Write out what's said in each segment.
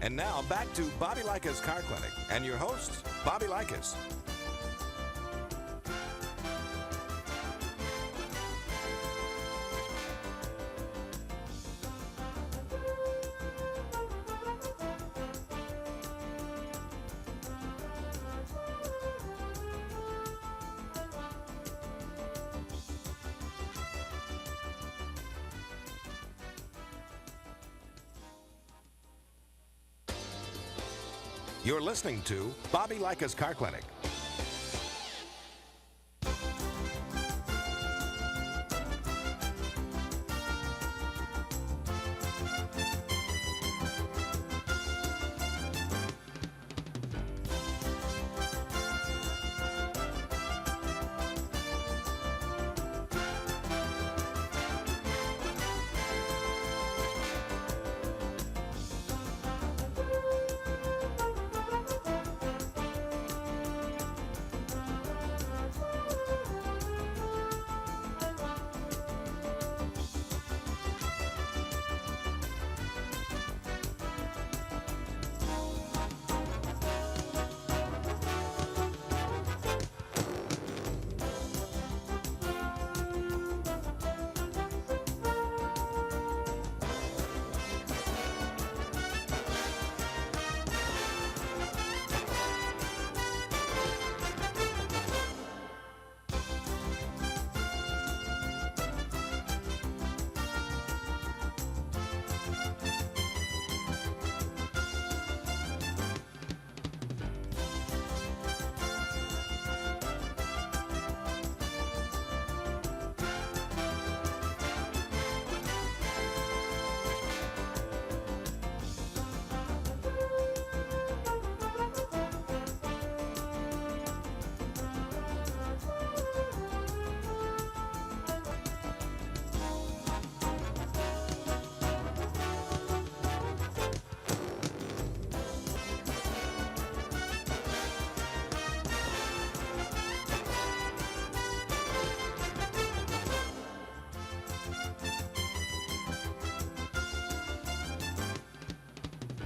And now back to Bobby Likis Car Clinic and your host, Bobby Likis. You're listening to Bobby Likis Car Clinic.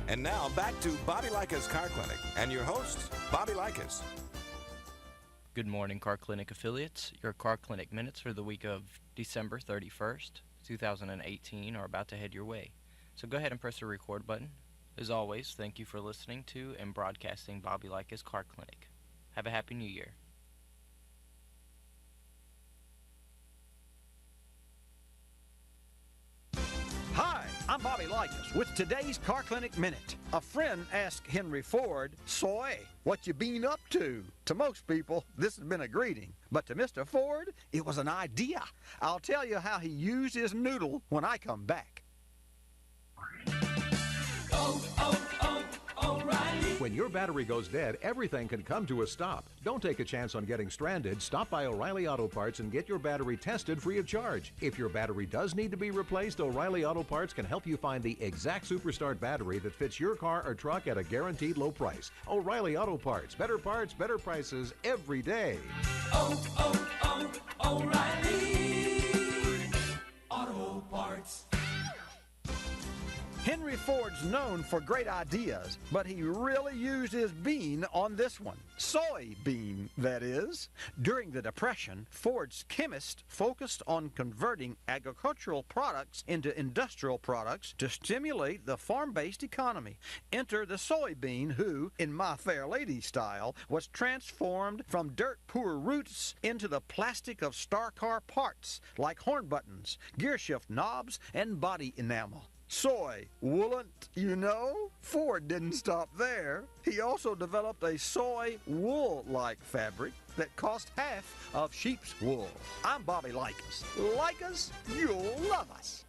And now back to Bobby Likis Car Clinic and your host, Bobby Likis. Good morning, Car Clinic affiliates. Your Car Clinic minutes for the week of December 31st, 2018 are about to head your way. So go ahead and press the record button. As always, thank you for listening to and broadcasting Bobby Likis Car Clinic. Have a Happy New Year. Hi, I'm Bobby Likis with today's Car Clinic Minute. A friend asked Henry Ford, "Soy, what you been up to?" To most people, this has been a greeting, but to Mr. Ford, it was an idea. I'll tell you how he used his noodle when I come back. O'Reilly. When your battery goes dead, everything can come to a stop. Don't take a chance on getting stranded. Stop by O'Reilly Auto Parts and get your battery tested free of charge. If your battery does need to be replaced, O'Reilly Auto Parts can help you find the exact Superstart battery that fits your car or truck at a guaranteed low price. O'Reilly Auto Parts. Better parts, better prices every day. O'Reilly Auto Parts. Henry Ford's known for great ideas, but he really used his bean on this one. Soybean, that is. During the Depression, Ford's chemists focused on converting agricultural products into industrial products to stimulate the farm-based economy. Enter the soybean who, in My Fair Lady style, was transformed from dirt-poor roots into the plastic of star car parts, like horn buttons, gear shift knobs, and body enamel. Soy wouldn't, you know? Ford didn't stop there. He also developed a soy wool-like fabric that cost half of sheep's wool. I'm Bobby Likis. Like us, you'll love us.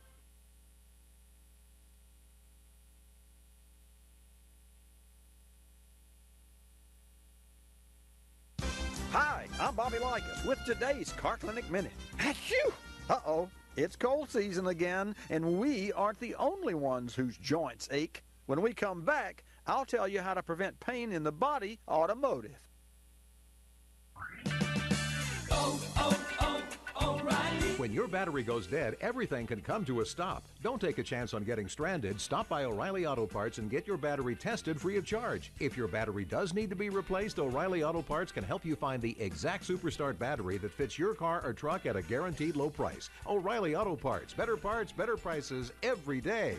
Hi, I'm Bobby Likis with today's Car Clinic Minute. Achoo! Uh-oh. It's cold season again, and we aren't the only ones whose joints ache. When we come back, I'll tell you how to prevent pain in the body, automotive. O'Reilly When your battery goes dead, everything can come to a stop. Don't take a chance on getting stranded. Stop by O'Reilly Auto Parts and get your battery tested free of charge. If your battery does need to be replaced, O'Reilly Auto Parts can help you find the exact Superstart battery that fits your car or truck at a guaranteed low price. O'Reilly Auto Parts, better prices every day.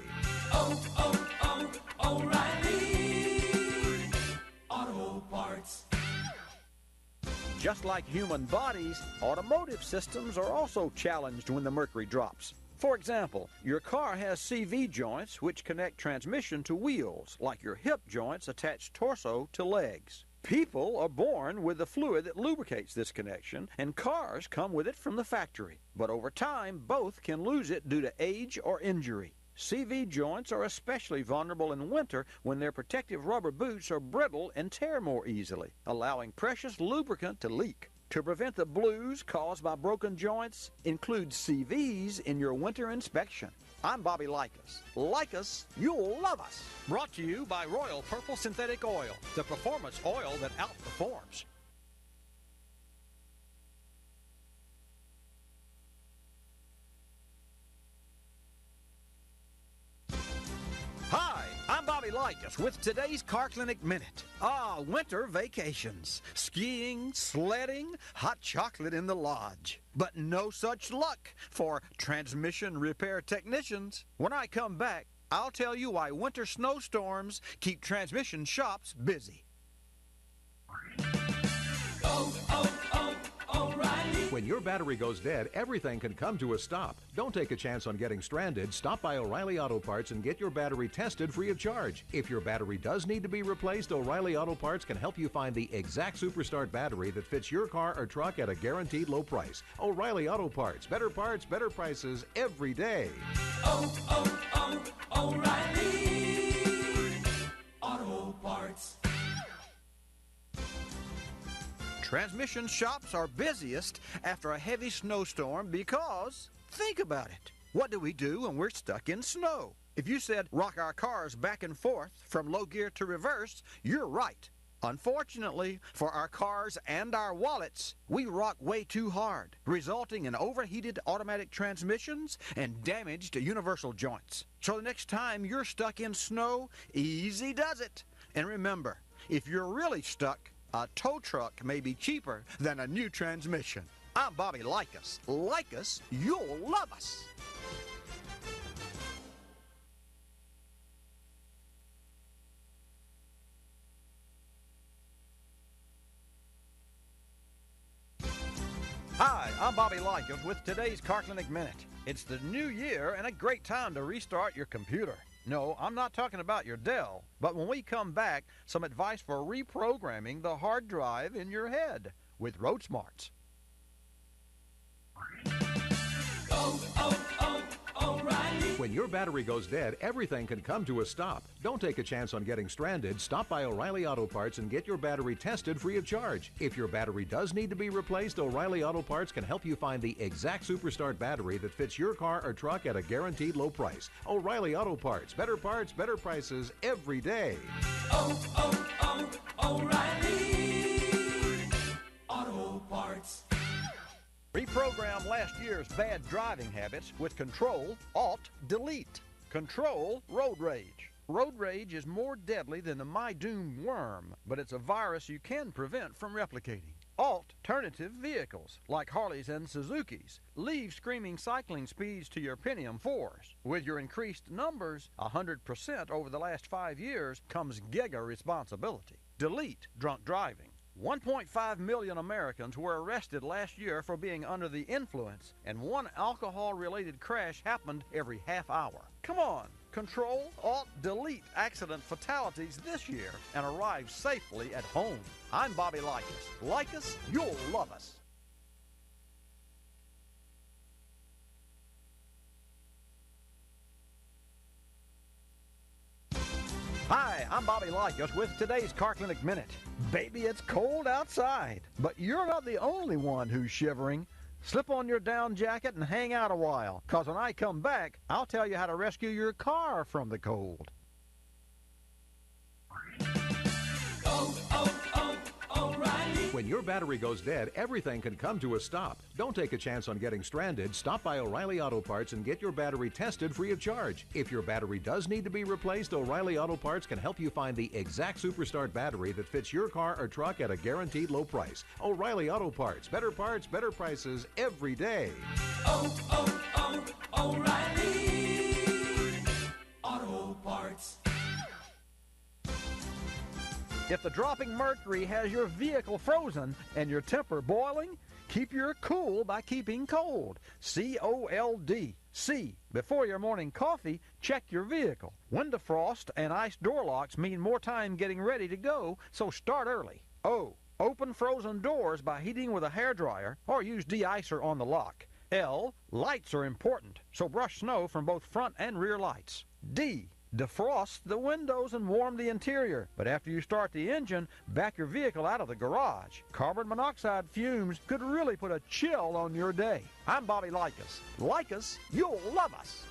O'Reilly Auto Parts. Just like human bodies, automotive systems are also challenged when the mercury drops. For example, your car has CV joints which connect transmission to wheels, like your hip joints attach torso to legs. People are born with the fluid that lubricates this connection, and cars come with it from the factory. But over time, both can lose it due to age or injury. CV joints are especially vulnerable in winter when their protective rubber boots are brittle and tear more easily, allowing precious lubricant to leak. To prevent the blues caused by broken joints, include CVs in your winter inspection. I'm Bobby Likis. Likis, you'll love us. Brought to you by Royal Purple Synthetic Oil, the performance oil that outperforms. Hi, I'm Bobby Likis with today's Car Clinic Minute. Winter vacations. Skiing, sledding, hot chocolate in the lodge. But no such luck for transmission repair technicians. When I come back, I'll tell you why winter snowstorms keep transmission shops busy. O'Reilly. When your battery goes dead, everything can come to a stop. Don't take a chance on getting stranded. Stop by O'Reilly Auto Parts and get your battery tested free of charge. If your battery does need to be replaced, O'Reilly Auto Parts can help you find the exact Superstart battery that fits your car or truck at a guaranteed low price. O'Reilly Auto Parts, better prices every day. O'Reilly Auto Parts. Transmission shops are busiest after a heavy snowstorm because, think about it. What do we do when we're stuck in snow? If you said rock our cars back and forth from low gear to reverse, you're right. Unfortunately, for our cars and our wallets, we rock way too hard, resulting in overheated automatic transmissions and damaged universal joints. So the next time you're stuck in snow, easy does it. And remember, if you're really stuck, a tow truck may be cheaper than a new transmission. I'm Bobby Likis. Likis, you'll love us. Hi, I'm Bobby Likis with today's Car Clinic Minute. It's the new year and a great time to restart your computer. No, I'm not talking about your Dell, but when we come back, some advice for reprogramming the hard drive in your head with Road Smarts. O'Reilly. When your battery goes dead, everything can come to a stop. Don't take a chance on getting stranded. Stop by O'Reilly Auto Parts and get your battery tested free of charge. If your battery does need to be replaced, O'Reilly Auto Parts can help you find the exact Superstart battery that fits your car or truck at a guaranteed low price. O'Reilly Auto Parts, better prices every day. O'Reilly Auto Parts. Reprogram last year's bad driving habits with Control, Alt, Delete. Control Road Rage. Road rage is more deadly than the My Doom worm, but it's a virus you can prevent from replicating. Alternative vehicles, like Harleys and Suzukis, leave screaming cycling speeds to your Pentium 4s. With your increased numbers, 100% over the last 5 years, comes giga responsibility. Delete drunk driving. 1.5 million Americans were arrested last year for being under the influence, and one alcohol-related crash happened every half hour. Come on, Control, Alt, Delete accident fatalities this year and arrive safely at home. I'm Bobby Likis. Like us, you'll love us. Hi, I'm Bobby Likis with today's Car Clinic Minute. Baby, it's cold outside, but you're not the only one who's shivering. Slip on your down jacket and hang out a while, because when I come back, I'll tell you how to rescue your car from the cold. O'Reilly When your battery goes dead, everything can come to a stop. Don't take a chance on getting stranded. Stop by O'Reilly Auto Parts and get your battery tested free of charge. If your battery does need to be replaced, O'Reilly Auto Parts can help you find the exact Superstart battery that fits your car or truck at a guaranteed low price. O'Reilly Auto Parts, better prices every day. Oh, O'Reilly Auto Parts. If the dropping mercury has your vehicle frozen and your temper boiling, keep your cool by keeping cold. COLD. C. Before your morning coffee, check your vehicle. Window frost and ice door locks mean more time getting ready to go, so start early. O. Open frozen doors by heating with a hairdryer or use de-icer on the lock. L. Lights are important, so brush snow from both front and rear lights. D. Defrost the windows and warm the interior, but after you start the engine, back your vehicle out of the garage. Carbon monoxide fumes could really put a chill on your day. I'm Bobby Likis. Like us, you'll love us.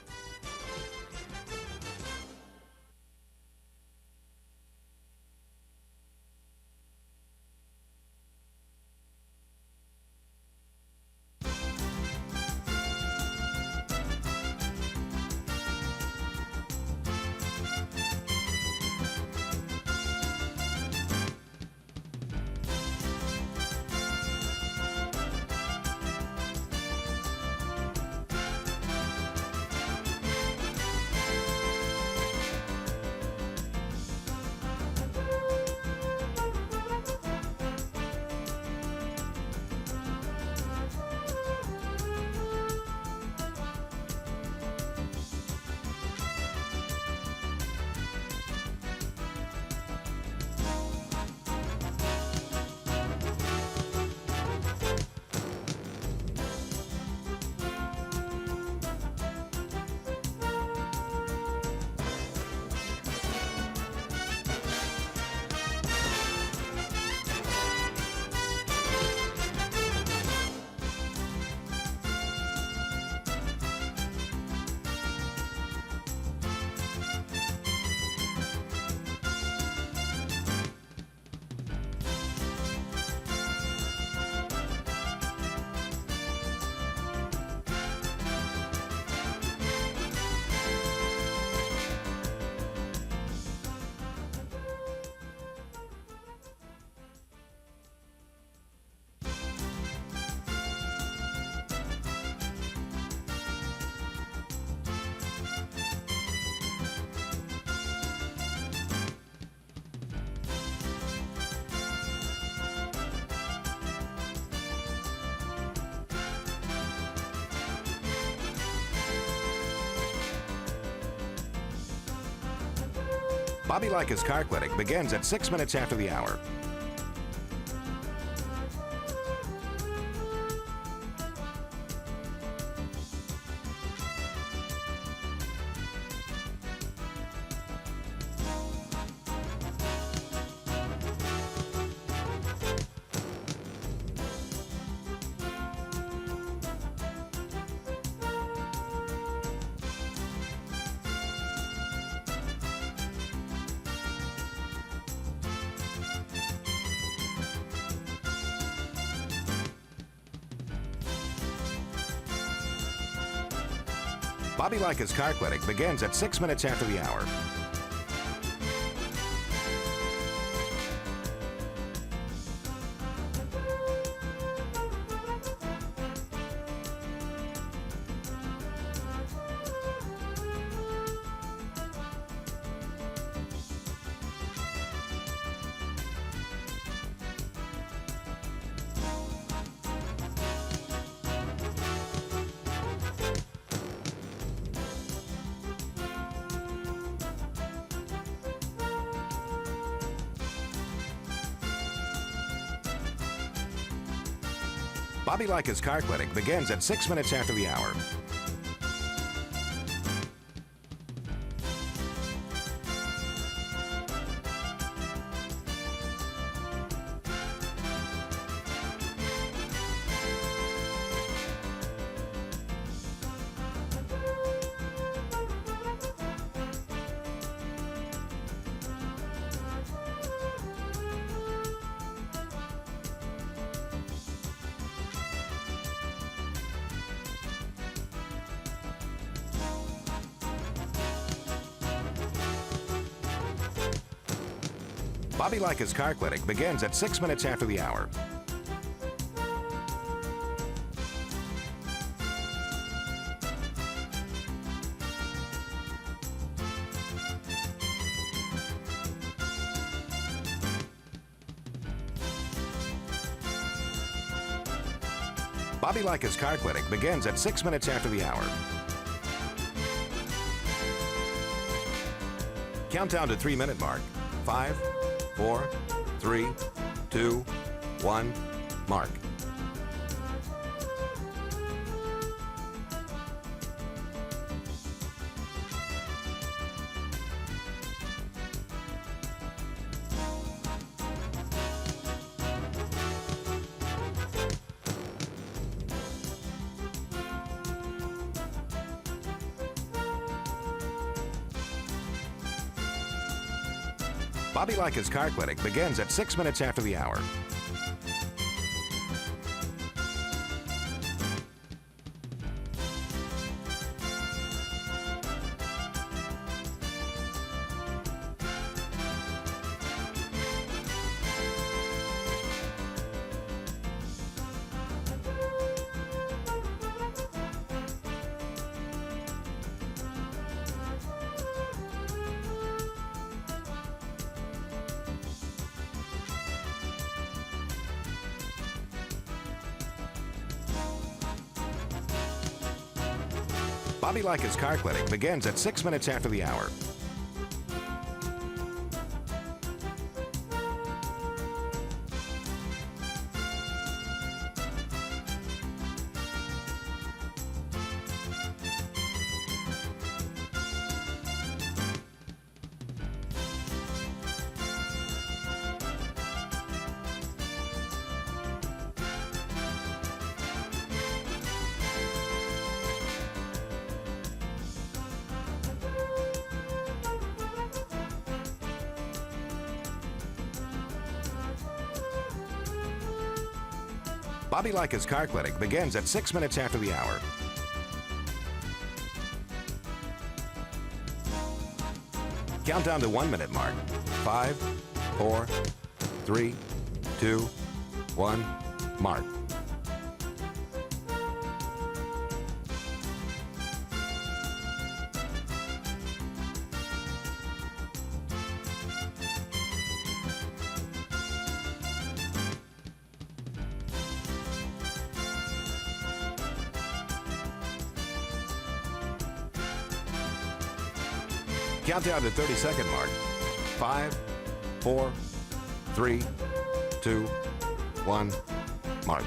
Bobby Likis Car Clinic begins at 6 minutes after the hour. Bobby Likis Car Clinic begins at 6 minutes after the hour. Bobby Likis Car Clinic begins at 6 minutes after the hour. Bobby Likis Car Clinic begins at 6 minutes after the hour. Bobby Likis Car Clinic begins at 6 minutes after the hour. Countdown to 3-minute mark. 5, 4, 3, 2, 1, mark. Bobby Likis Car Clinic begins at 6 minutes after the hour. Bobby Likis Car Clinic begins at 6 minutes after the hour. Bobby Likis Car Clinic begins at 6 minutes after the hour. Countdown to 1-minute mark. 5, 4, 3, 2, 1, mark. Countdown to 30-second mark. 5, 4, 3, 2, 1, mark.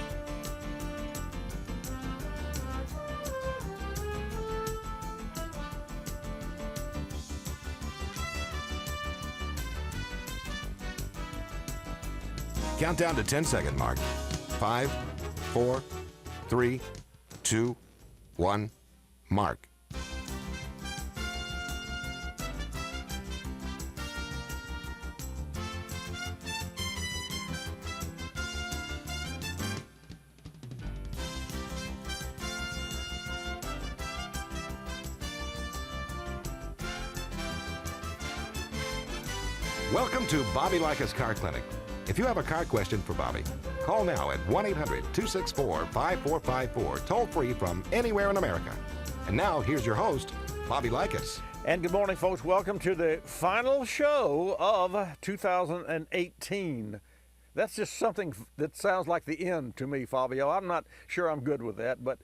Countdown to 10-second mark. 5, 4, 3, 2, 1, mark. Welcome to Bobby Likis Car Clinic. If you have a car question for Bobby, call now at 1-800-264-5454, toll free from anywhere in America. And now, here's your host, Bobby Likis. And good morning, folks. Welcome to the final show of 2018. That's just something that sounds like the end to me, Fabio. I'm not sure I'm good with that, but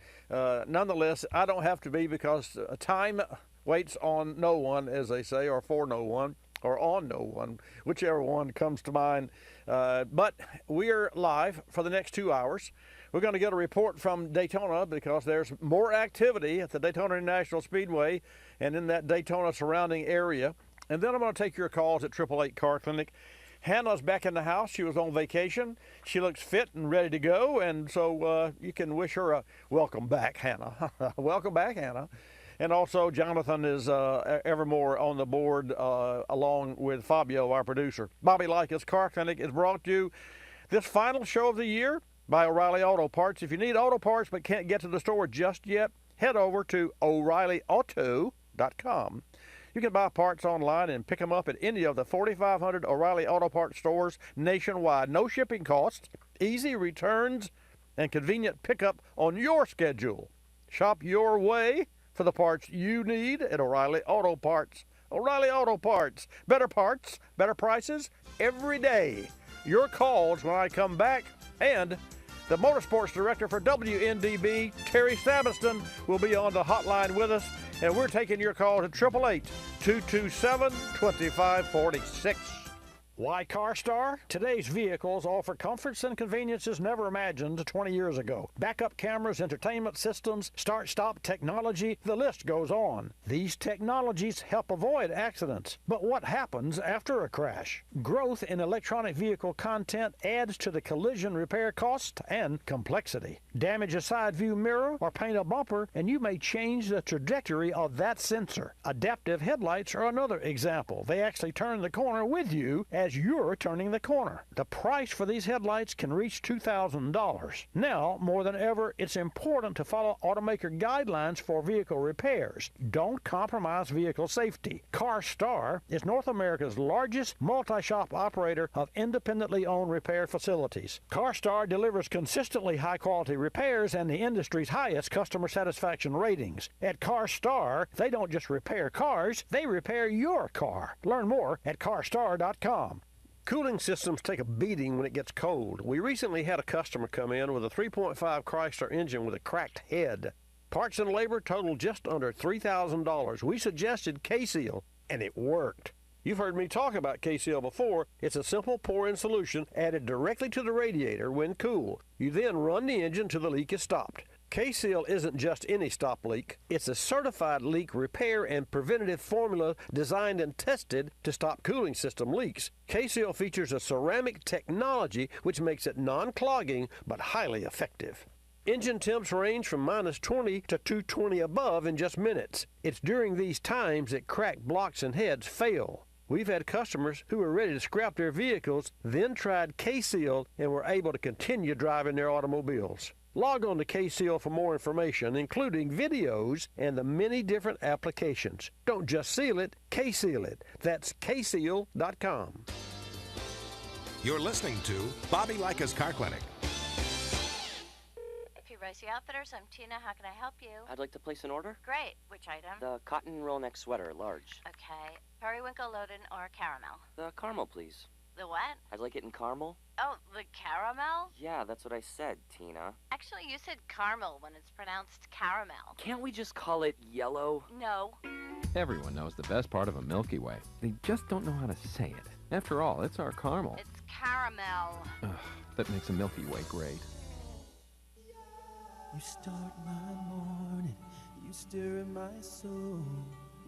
nonetheless, I don't have to be, because time waits on no one, as they say, or for no one, or on no one, whichever one comes to mind. But we're live for the next 2 hours. We're going to get a report from Daytona, because there's more activity at the Daytona International Speedway and in that Daytona surrounding area. And then I'm going to take your calls at 888 Car Clinic. Hannah's back in the house. She was on vacation. She looks fit and ready to go, and so you can wish her a welcome back, Hannah. Welcome back, Hannah. And also, Jonathan is evermore on the board, along with Fabio, our producer. Bobby Likis Car Clinic is brought to you this final show of the year by O'Reilly Auto Parts. If you need auto parts but can't get to the store just yet, head over to O'ReillyAuto.com. You can buy parts online and pick them up at any of the 4,500 O'Reilly Auto Parts stores nationwide. No shipping costs, easy returns, and convenient pickup on your schedule. Shop your way for the parts you need at O'Reilly Auto Parts. O'Reilly Auto Parts. Better parts, better prices every day. Your calls when I come back, and the Motorsports Director for WNDB, Terry Sabiston, will be on the hotline with us, and we're taking your call at 888-227-2546. Why CarStar? Today's vehicles offer comforts and conveniences never imagined 20 years ago. Backup cameras, entertainment systems, start-stop technology, the list goes on. These technologies help avoid accidents. But what happens after a crash? Growth in electronic vehicle content adds to the collision repair cost and complexity. Damage a side view mirror or paint a bumper, and you may change the trajectory of that sensor. Adaptive headlights are another example. They actually turn the corner with you as you're turning the corner. The price for these headlights can reach $2,000. Now, more than ever, it's important to follow automaker guidelines for vehicle repairs. Don't compromise vehicle safety. CarStar is North America's largest multi-shop operator of independently owned repair facilities. CarStar delivers consistently high-quality repairs and the industry's highest customer satisfaction ratings. At CarStar, they don't just repair cars, they repair your car. Learn more at carstar.com. Cooling systems take a beating when it gets cold. We recently had a customer come in with a 3.5 Chrysler engine with a cracked head. Parts and labor totaled just under $3,000. We suggested K-Seal, and it worked. You've heard me talk about K-Seal before. It's a simple pour-in solution added directly to the radiator when cool. You then run the engine till the leak is stopped. K-Seal isn't just any stop leak. It's a certified leak repair and preventative formula designed and tested to stop cooling system leaks. K-Seal features a ceramic technology which makes it non-clogging but highly effective. Engine temps range from -20 to 220 above in just minutes. It's during these times that cracked blocks and heads fail. We've had customers who were ready to scrap their vehicles, then tried K-Seal and were able to continue driving their automobiles. Log on to K-Seal for more information, including videos and the many different applications. Don't just seal it, K-Seal it. That's kseal.com. You're listening to Bobby Likis Car Clinic. Ricey Outfitters, I'm Tina. How can I help you? I'd like to place an order. Great. Which item? The cotton roll neck sweater, large. Okay. Periwinkle, Loden, or caramel? The caramel, please. The what? I'd like it in caramel. Oh, the caramel? Yeah, that's what I said, Tina. Actually, you said caramel when it's pronounced caramel. Can't we just call it yellow? No. Everyone knows the best part of a Milky Way. They just don't know how to say it. After all, it's our caramel. It's caramel. Ugh, that makes a Milky Way great. You start my morning, you stir in my soul,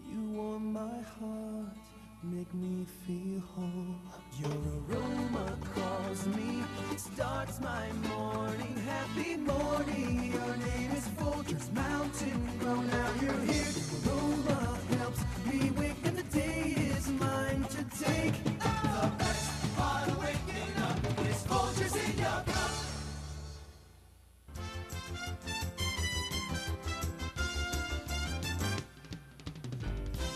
you warm my heart, make me feel whole. Your aroma calls me, starts my morning, happy morning. Your name is Folgers Mountain Grow, now you're here. Your aroma helps me wake and the day is mine to take. The best part of waking up is Folgers in your cup.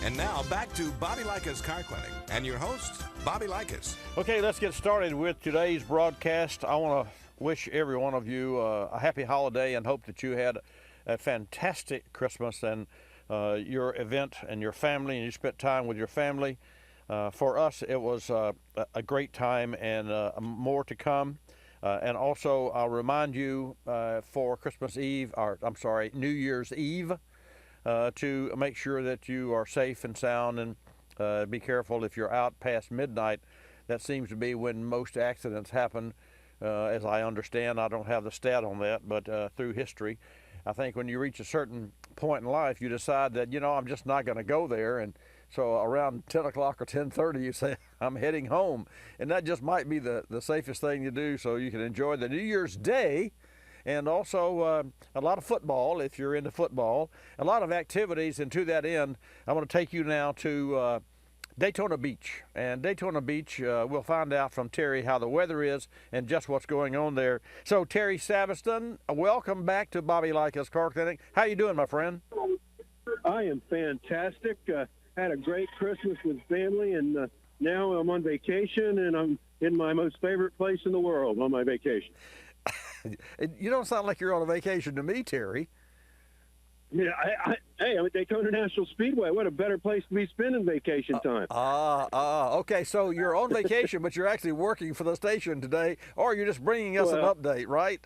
And now back to Bobby Likis Car Clinic and your host, Bobby Likis. Okay, let's get started with today's broadcast. I want to wish every one of you a happy holiday and hope that you had a fantastic Christmas and your event and your family, and you spent time with your family. For us, it was a great time and more to come. And also, I'll remind you for Christmas Eve, New Year's Eve, to make sure that you are safe and sound, and be careful if you're out past midnight. That seems to be when most accidents happen, as I understand. I don't have the stat on that, but through history, I think when you reach a certain point in life, you decide that, I'm just not going to go there. And so around 10 o'clock or 10:30, you say, I'm heading home. And that just might be the safest thing to do, so you can enjoy the New Year's Day. And also a lot of football, if you're into football, a lot of activities. And to that end, I want to take you now to Daytona Beach. And Daytona Beach, we'll find out from Terry how the weather is and just what's going on there. So Terry Sabiston, welcome back to Bobby Likis Car Clinic. How you doing, my friend? I am fantastic. had a great Christmas with family, and now I'm on vacation, and I'm in my most favorite place in the world on my vacation. You don't sound like you're on a vacation to me, Terry. Yeah, hey, I'm at Daytona National Speedway. What a better place to be spending vacation time. Okay, so you're on vacation, but you're actually working for the station today, or you're just bringing us an update, right?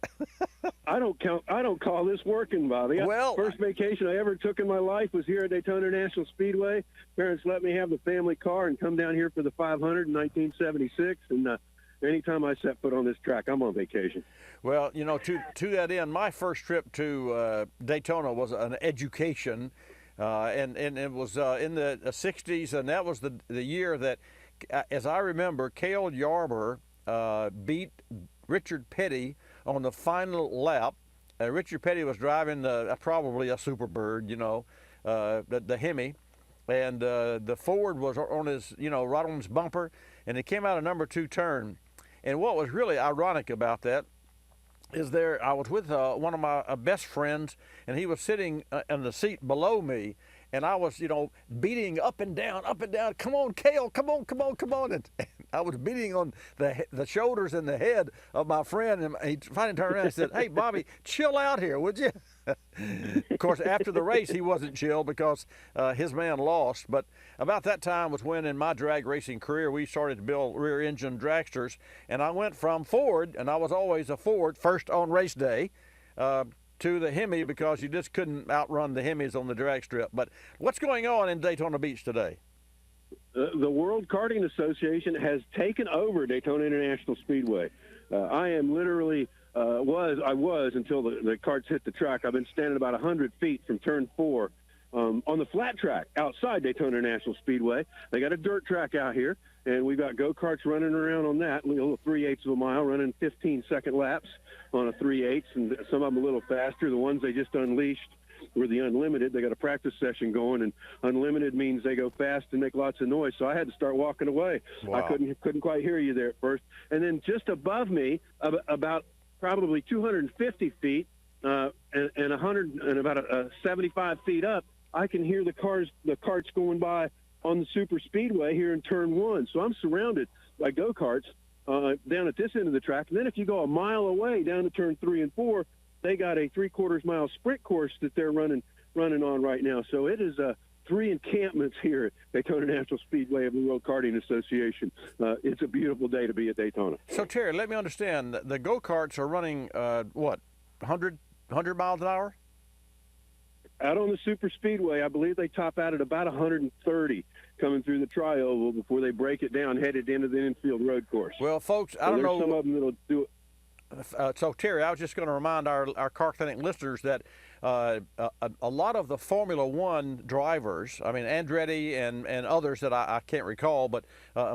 I don't call this working, Bobby. Well, first vacation I ever took in my life was here at Daytona National Speedway. Parents let me have the family car and come down here for the 500 in 1976, and anytime I set foot on this track, I'm on vacation. Well, you know, to that end, my first trip to Daytona was an education, and it was in the 60s, and that was the year that, as I remember, Cale Yarber beat Richard Petty on the final lap. Richard Petty was driving probably a Superbird, you know, the Hemi, and the Ford was on his, you know, right on his bumper, and it came out of number 2 turn. And what was really ironic about that is I was with one of my best friends, and he was sitting in the seat below me, and I was, you know, beating up and down, come on, Cale, come on. And I was beating on the shoulders and the head of my friend, and he finally turned around and said, "Hey, Bobby, chill out here, would you?" Of course, after the race, he wasn't chill because his man lost. But about that time was when, in my drag racing career, we started to build rear-engine dragsters, and I went from Ford, and I was always a Ford, first on race day, to the Hemi because you just couldn't outrun the Hemis on the drag strip. But what's going on in Daytona Beach today? The World Karting Association has taken over Daytona International Speedway. I am literally I was until the carts hit the track. I've been standing about 100 feet from turn 4 on the flat track outside Daytona International Speedway. They got a dirt track out here, and we've got go-karts running around on that, a little 3/8 of a mile, running 15-second laps on a 3/8, and some of them a little faster. The ones they just unleashed were the Unlimited. They got a practice session going, and Unlimited means they go fast and make lots of noise, so I had to start walking away. Wow. I couldn't quite hear you there at first. And then just above me, about probably 250 feet and 100 and about 75 feet up, I can hear the carts going by on the super speedway here in turn 1. So I'm surrounded by go-karts down at this end of the track. And then if you go a mile away down to turn 3 and 4, they got a 3/4 mile sprint course that they're running on right now. So it is 3 encampments here at Daytona National Speedway of the World Karting Association. It's a beautiful day to be at Daytona. So, Terry, let me understand. The go-karts are running, 100 miles an hour? Out on the super speedway, I believe they top out at about 130 coming through the tri-oval before they break it down, headed into the infield road course. Well, folks, I don't know. Some of them that'll do it. So, Terry, I was just going to remind our Car Clinic listeners that a lot of the Formula One drivers, I mean, Andretti and others that I can't recall, but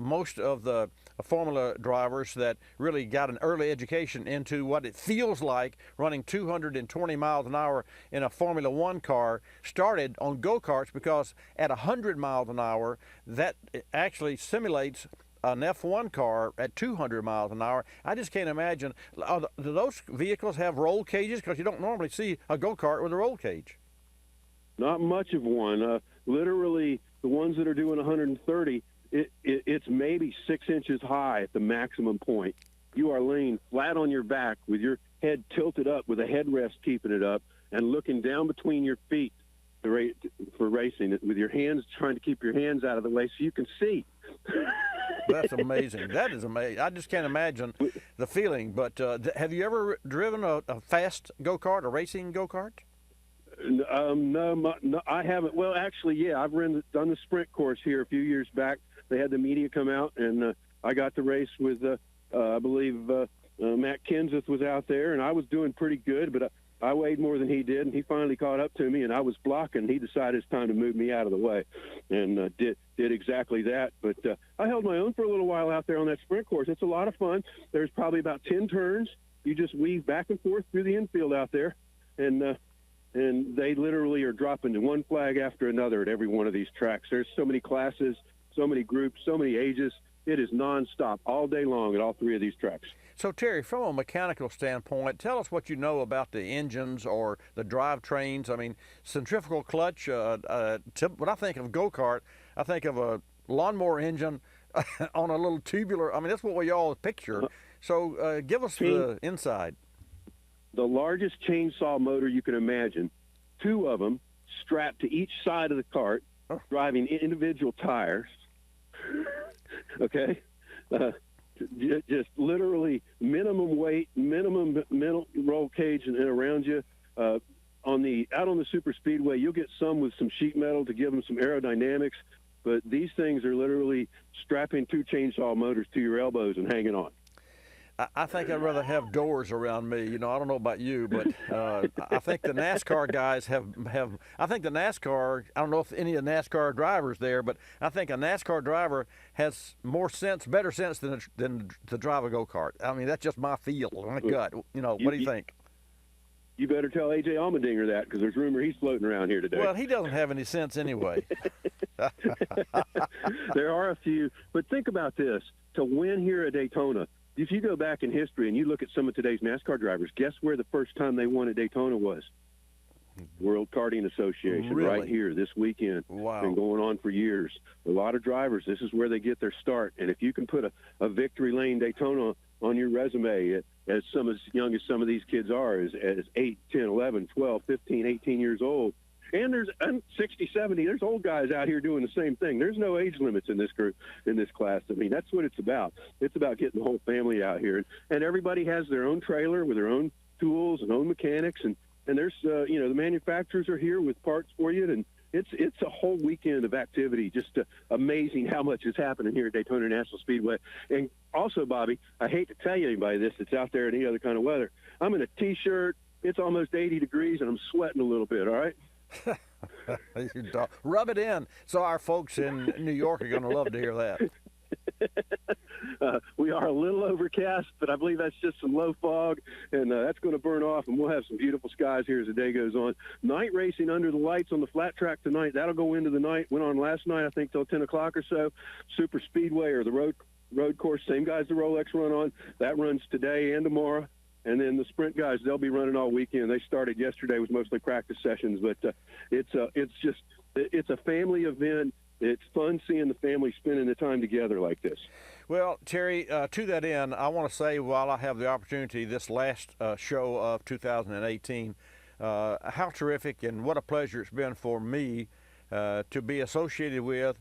most of the Formula drivers that really got an early education into what it feels like running 220 miles an hour in a Formula One car started on go-karts, because at 100 miles an hour, that actually simulates an F1 car at 200 miles an hour. I just can't imagine. Do those vehicles have roll cages? Because you don't normally see a go-kart with a roll cage. Not much of one. Literally, the ones that are doing 130, it's maybe 6 inches high at the maximum point. You are laying flat on your back with your head tilted up with a headrest keeping it up and looking down between your feet for racing, with your hands, trying to keep your hands out of the way so you can see. That's amazing. That is amazing. I just can't imagine the feeling. But have you ever driven a fast go-kart, a racing go-kart? No, I haven't. Well, actually, yeah, I've done the sprint course here a few years back. They had the media come out, and I got to race with, I believe, Matt Kenseth was out there, and I was doing pretty good, but I weighed more than he did, and he finally caught up to me, and I was blocking. He decided it's time to move me out of the way, and did exactly that. But I held my own for a little while out there on that sprint course. It's a lot of fun. There's probably about 10 turns. You just weave back and forth through the infield out there, and they literally are dropping one flag after another at every one of these tracks. There's so many classes, so many groups, so many ages. It is nonstop all day long at all 3 of these tracks. So, Terry, from a mechanical standpoint, tell us what you know about the engines or the drivetrains. I mean, centrifugal clutch, when I think of go-kart, I think of a lawnmower engine on a little tubular. I mean, that's what we all picture. So give us the inside. The largest chainsaw motor you can imagine, 2 of them strapped to each side of the cart, driving individual tires. Okay? Just literally minimum weight, minimum roll cage and around you. Out on the super speedway, you'll get some with some sheet metal to give them some aerodynamics, but these things are literally strapping 2 chainsaw motors to your elbows and hanging on. I think I'd rather have doors around me. You know, I don't know about you, but I think the NASCAR guys have. I think the NASCAR. I don't know if any of the NASCAR drivers there, but I think a NASCAR driver has more sense, better sense than to drive a go-kart. I mean, that's just my feel, my gut. You know, what do you think? You better tell A.J. Allmendinger that, because there's rumor he's floating around here today. Well, he doesn't have any sense anyway. There are a few, but think about this: to win here at Daytona. If you go back in history and you look at some of today's NASCAR drivers, guess where the first time they won at Daytona was? World Karting Association, really? Right here this weekend. Wow. Been going on for years. A lot of drivers, this is where they get their start. And if you can put a victory lane Daytona on your resume, as young as some of these kids are, as 8, 10, 11, 12, 15, 18 years old, and there's 60, 70, there's old guys out here doing the same thing. There's no age limits in this group, in this class. I mean, that's what it's about. It's about getting the whole family out here. And everybody has their own trailer with their own tools and own mechanics. And there's, the manufacturers are here with parts for you. And it's a whole weekend of activity. Just amazing how much is happening here at Daytona National Speedway. And also, Bobby, I hate to tell you anybody this that's out there in any other kind of weather. I'm in a T-shirt. It's almost 80 degrees, and I'm sweating a little bit, all right? Rub it in. So our folks in New York are going to love to hear that. We are a little overcast, but I believe that's just some low fog, and that's going to burn off, and we'll have some beautiful skies here as the day goes on. Night racing under the lights on the flat track tonight. That'll go into the night. Went on last night, I think, till 10 o'clock or so. Super Speedway or the road course, same guys the Rolex run on. That runs today and tomorrow. And then the sprint guys, they'll be running all weekend. They started yesterday with mostly practice sessions, but it's a family event. It's fun seeing the family spending the time together like this. Well, Terry, to that end, I want to say while I have the opportunity this last show of 2018, how terrific and what a pleasure it's been for me to be associated with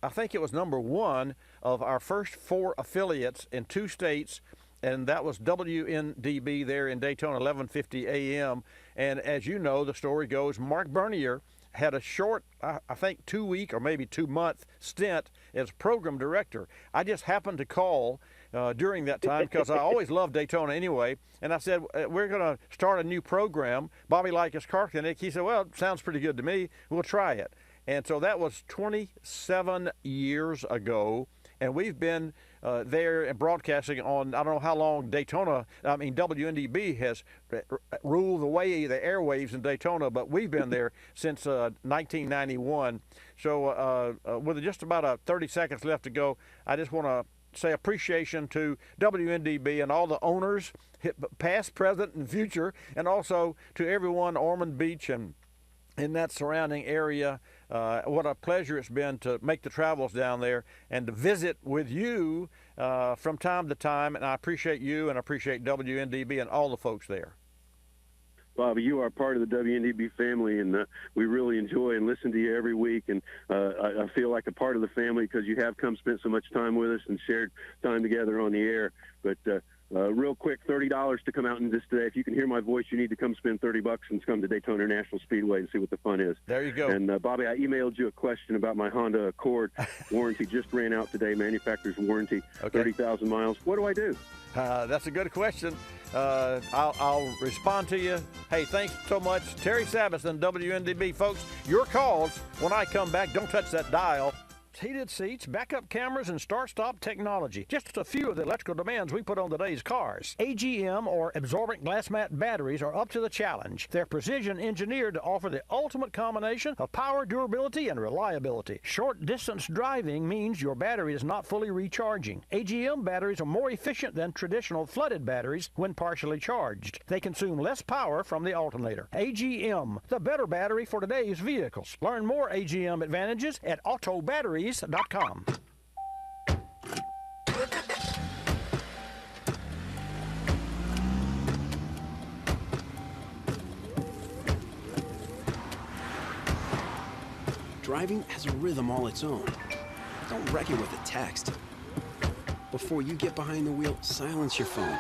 I think it was number 1 of our first 4 affiliates in 2 states, and that was WNDB there in Daytona, 1150 AM. And as you know, the story goes, Mark Bernier had a short, I think 2-week or maybe 2-month stint as program director. I just happened to call during that time because I always loved Daytona anyway, and I said, we're going to start a new program, Bobby Likis Car Clinic. He said, well, it sounds pretty good to me. We'll try it. And so that was 27 years ago, and we've been there and broadcasting on, I don't know how long WNDB has ruled the way the airwaves in Daytona, but we've been there since 1991. So with just about 30 seconds left to go, I just want to say appreciation to WNDB and all the owners, past, present, and future, and also to everyone, Ormond Beach and in that surrounding area. What a pleasure it's been to make the travels down there and to visit with you from time to time. And I appreciate you and I appreciate WNDB and all the folks there. Bobby, you are part of the WNDB family, and we really enjoy and listen to you every week. And I feel like a part of the family because you have come spent so much time with us and shared time together on the air. But real quick, $30 to come out in this today. If you can hear my voice, you need to come spend $30 and come to Daytona International Speedway and see what the fun is. There you go. And Bobby, I emailed you a question about my Honda Accord warranty. Just ran out today, manufacturer's warranty, okay. 30,000 miles. What do I do? That's a good question. I'll respond to you. Hey, thanks so much. Terry Sabatson, WNDB. Folks, your calls when I come back. Don't touch that dial. lamps, heated seats, backup cameras, and start-stop technology. Just a few of the electrical demands we put on today's cars. AGM or absorbent glass mat batteries are up to the challenge. They're precision engineered to offer the ultimate combination of power, durability, and reliability. Short-distance driving means your battery is not fully recharging. AGM batteries are more efficient than traditional flooded batteries when partially charged. They consume less power from the alternator. AGM, the better battery for today's vehicles. Learn more AGM advantages at autobatteries.com. Driving has a rhythm all its own. Don't wreck it with a text. Before you get behind the wheel, silence your phone.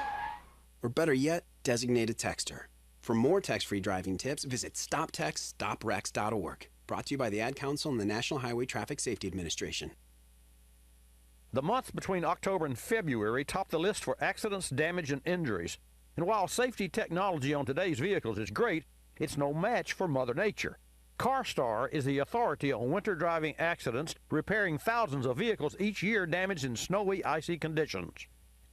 Or better yet, designate a texter. For more text-free driving tips, visit stoptextstoprex.org. Brought to you by the Ad Council and the National Highway Traffic Safety Administration. The months between October and February top the list for accidents, damage, and injuries. And while safety technology on today's vehicles is great, it's no match for Mother Nature. CarStar is the authority on winter driving accidents, repairing thousands of vehicles each year damaged in snowy, icy conditions.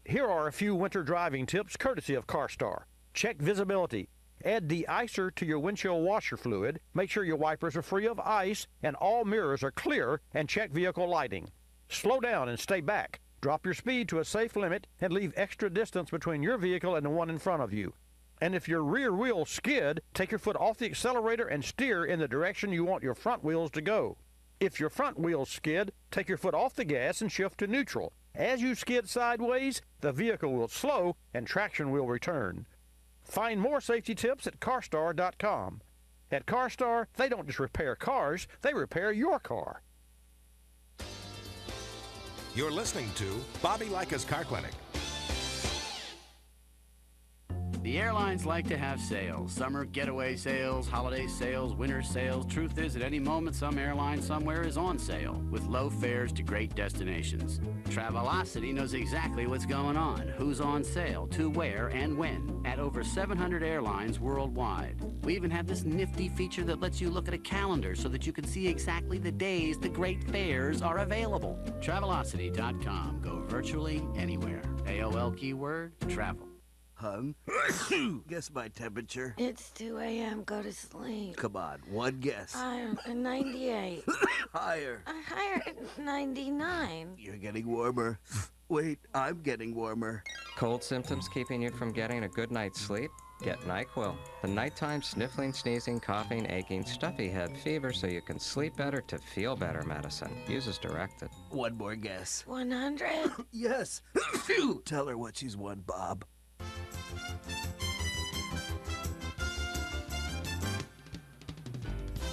Here are a few winter driving tips courtesy of CarStar. Check visibility. Add de-icer to your windshield washer fluid. Make sure your wipers are free of ice and all mirrors are clear, and check vehicle lighting. Slow down and stay back. Drop your speed to a safe limit and leave extra distance between your vehicle and the one in front of you. And if your rear wheels skid, take your foot off the accelerator and steer in the direction you want your front wheels to go. If your front wheels skid, take your foot off the gas and shift to neutral. As you skid sideways, the vehicle will slow and traction will return. Find more safety tips at carstar.com. At CarStar, they don't just repair cars, they repair your car. You're listening to Bobby Likis Car Clinic. The airlines like to have sales. Summer getaway sales, holiday sales, winter sales. Truth is, at any moment, some airline somewhere is on sale with low fares to great destinations. Travelocity knows exactly what's going on, who's on sale, to where, and when, at over 700 airlines worldwide. We even have this nifty feature that lets you look at a calendar so that you can see exactly the days the great fares are available. Travelocity.com. Go virtually anywhere. AOL keyword, travel. Hun, guess my temperature. It's 2 a.m. Go to sleep. Come on, one guess. I'm 98. Higher. Higher at 99. You're getting warmer. Wait, I'm getting warmer. Cold symptoms keeping you from getting a good night's sleep? Get NyQuil, the nighttime sniffling, sneezing, coughing, aching, stuffy head, fever so you can sleep better to feel better medicine. Use as directed. One more guess. 100? Yes. Tell her what she's won, Bob.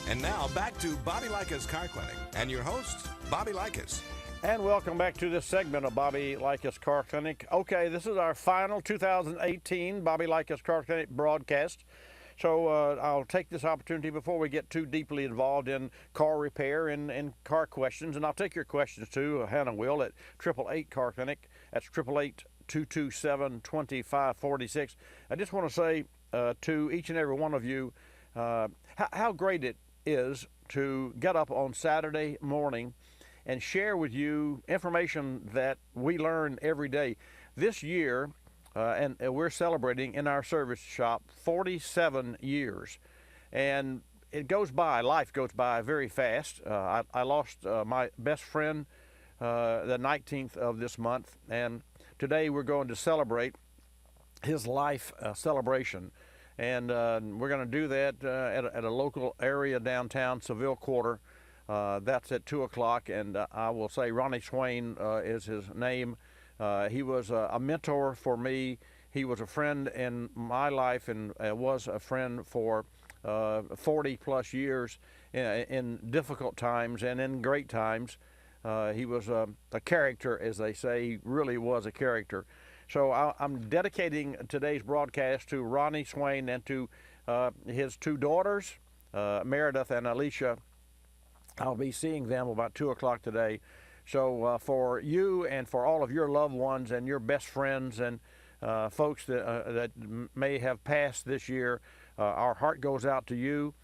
And now back to Bobby Likis Car Clinic and your hosts, Bobby Likis. And welcome back to this segment of Bobby Likis Car Clinic. Okay, this is our final 2018 Bobby Likis Car Clinic broadcast. So I'll take this opportunity before we get too deeply involved in car repair and car questions. And I'll take your questions too, Hannah will, at 888 Car Clinic. That's 888-227-2546. I just want to say to each and every one of you how great it is to get up on Saturday morning and share with you information that we learn every day. This year, and we're celebrating in our service shop 47 years. And it goes by, life goes by very fast. I lost my best friend the 19th of this month, and today we're going to celebrate his life celebration. And we're going to do that at a local area downtown, Seville Quarter. That's at 2 o'clock, and I will say Ronnie Swain is his name. He was a mentor for me. He was a friend in my life and was a friend for 40-plus years in difficult times and in great times. He was a character, as they say. He really was a character. So I'm dedicating today's broadcast to Ronnie Swain and to his two daughters, Meredith and Alicia. I'll be seeing them about 2 o'clock today. So for you and for all of your loved ones and your best friends and folks that may have passed this year, our heart goes out to you.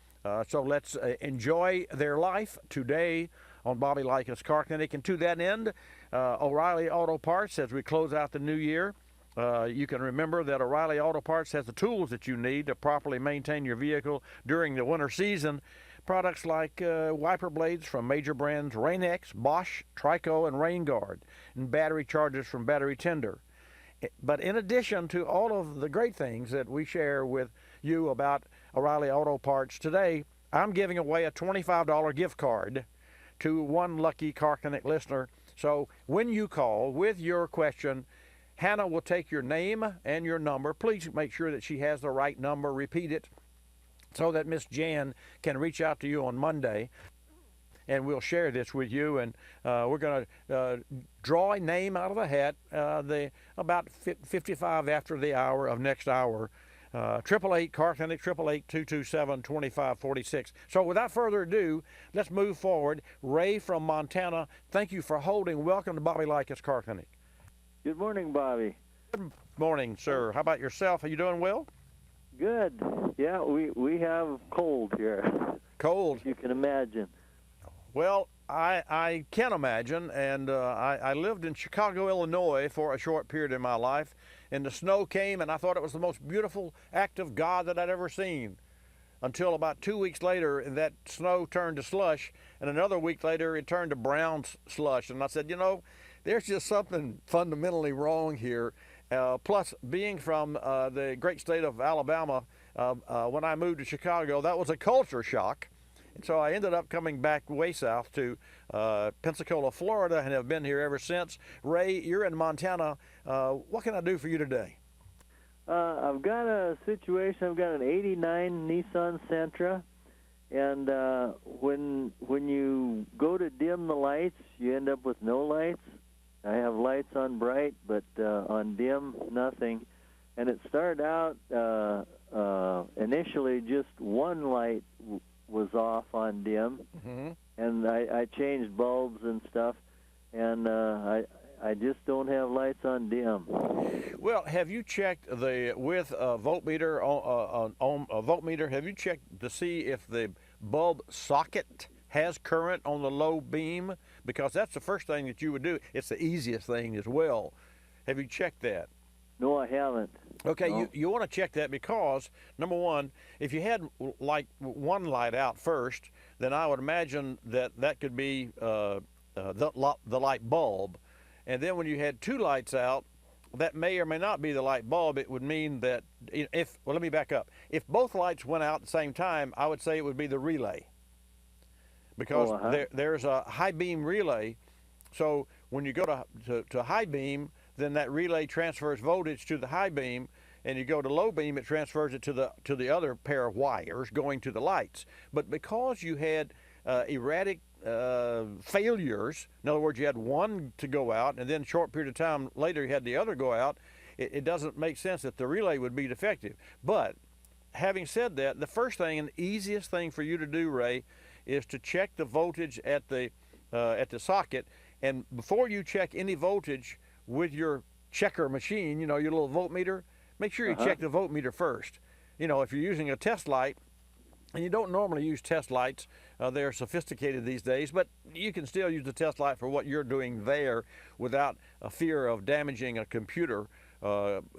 So let's enjoy their life today on Bobby Likis Car Clinic. And to that end, O'Reilly Auto Parts, as we close out the new year, you can remember that O'Reilly Auto Parts has the tools that you need to properly maintain your vehicle during the winter season. Products like wiper blades from major brands Rain-X, Bosch, Trico, and Rain Guard, and battery chargers from Battery Tender. But in addition to all of the great things that we share with you about O'Reilly Auto Parts today, I'm giving away a $25 gift card to one lucky Car Clinic listener. So when you call with your question, Hannah will take your name and your number. Please make sure that she has the right number. Repeat it so that Miss Jan can reach out to you on Monday, and we'll share this with you. And we're going to draw a name out of the hat about 55 after the hour of next hour. 888 Car Clinic, 888-227-2546. So without further ado, let's move forward. Ray from Montana, thank you for holding. Welcome to Bobby Likis Car Clinic. Good morning, Bobby. Good morning, sir. How about yourself? Are you doing well? Good. Yeah, we have cold here. Cold? You can imagine. Well, I can imagine, and I lived in Chicago, Illinois for a short period in my life, and the snow came, and I thought it was the most beautiful act of God that I'd ever seen, until about 2 weeks later, that snow turned to slush, and another week later, it turned to brown slush, and I said, you know, there's just something fundamentally wrong here. Plus, being from the great state of Alabama, when I moved to Chicago, that was a culture shock. And so I ended up coming back way south to Pensacola, Florida, and have been here ever since. Ray, you're in Montana. What can I do for you today? I've got a situation. I've got an '89 Nissan Sentra, and when you go to dim the lights, you end up with no lights. I have lights on bright, but on dim, nothing. And it started out initially just one light was off on dim, and I changed bulbs and stuff, and I just don't have lights on dim. Well, have you checked with a voltmeter on a voltmeter? Have you checked to see if the bulb socket has current on the low beam? Because that's the first thing that you would do. It's the easiest thing as well. Have you checked that? No, I haven't. Okay, no. You want to check that because, number one, if you had like one light out first, then I would imagine that could be the light bulb. And then when you had two lights out, that may or may not be the light bulb. It would mean that let me back up. If both lights went out at the same time, I would say it would be the relay. Because there's a high beam relay. So when you go to high beam, then that relay transfers voltage to the high beam, and you go to low beam, it transfers it to the other pair of wires going to the lights. But because you had erratic failures, in other words, you had one to go out, and then a short period of time later you had the other go out, it doesn't make sense that the relay would be defective. But having said that, the first thing and the easiest thing for you to do, Ray, is to check the voltage at the socket. And before you check any voltage with your checker machine, you know, your little voltmeter, make sure you check the voltmeter first. You know, if you're using a test light, and you don't normally use test lights, they're sophisticated these days, but you can still use the test light for what you're doing there without a fear of damaging a computer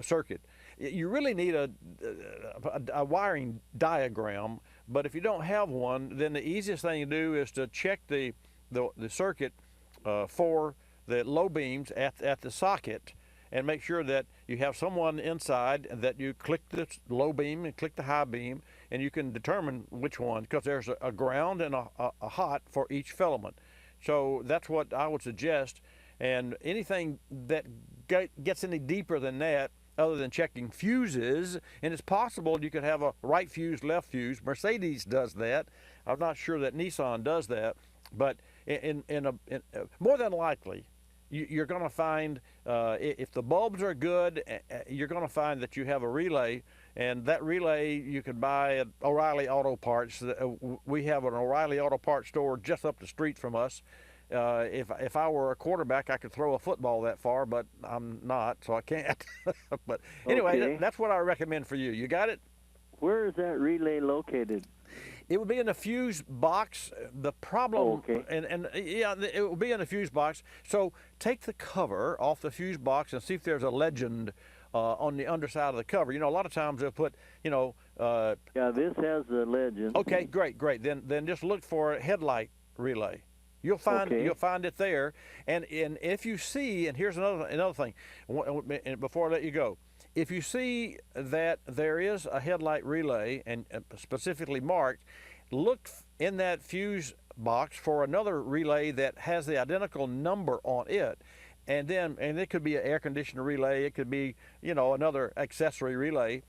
circuit. You really need a wiring diagram, but if you don't have one, then the easiest thing to do is to check the circuit for the low beams at the socket, and make sure that you have someone inside, and that you click the low beam and click the high beam, and you can determine which one, because there's a ground and a hot for each filament. So that's what I would suggest. And anything that gets any deeper than that, other than checking fuses, and it's possible you could have a right fuse, left fuse. Mercedes does that. I'm not sure that Nissan does that, but more than likely, you're going to find, if the bulbs are good, you're going to find that you have a relay, and that relay you can buy at O'Reilly Auto Parts. We have an O'Reilly Auto Parts store just up the street from us. If I were a quarterback, I could throw a football that far, but I'm not, so I can't. But anyway, that's what I recommend for you. You got it? Where is that relay located? It would be in the fuse box. The problem, and yeah, it will be in the fuse box. So take the cover off the fuse box and see if there's a legend on the underside of the cover. You know, a lot of times they'll put, yeah, this has the legend. Okay, great. Then just look for a headlight relay. You'll find it there. And if you see, and here's another thing, before I let you go. If you see that there is a headlight relay and specifically marked, look in that fuse box for another relay that has the identical number on it. And it could be an air conditioner relay, it could be, another accessory relay.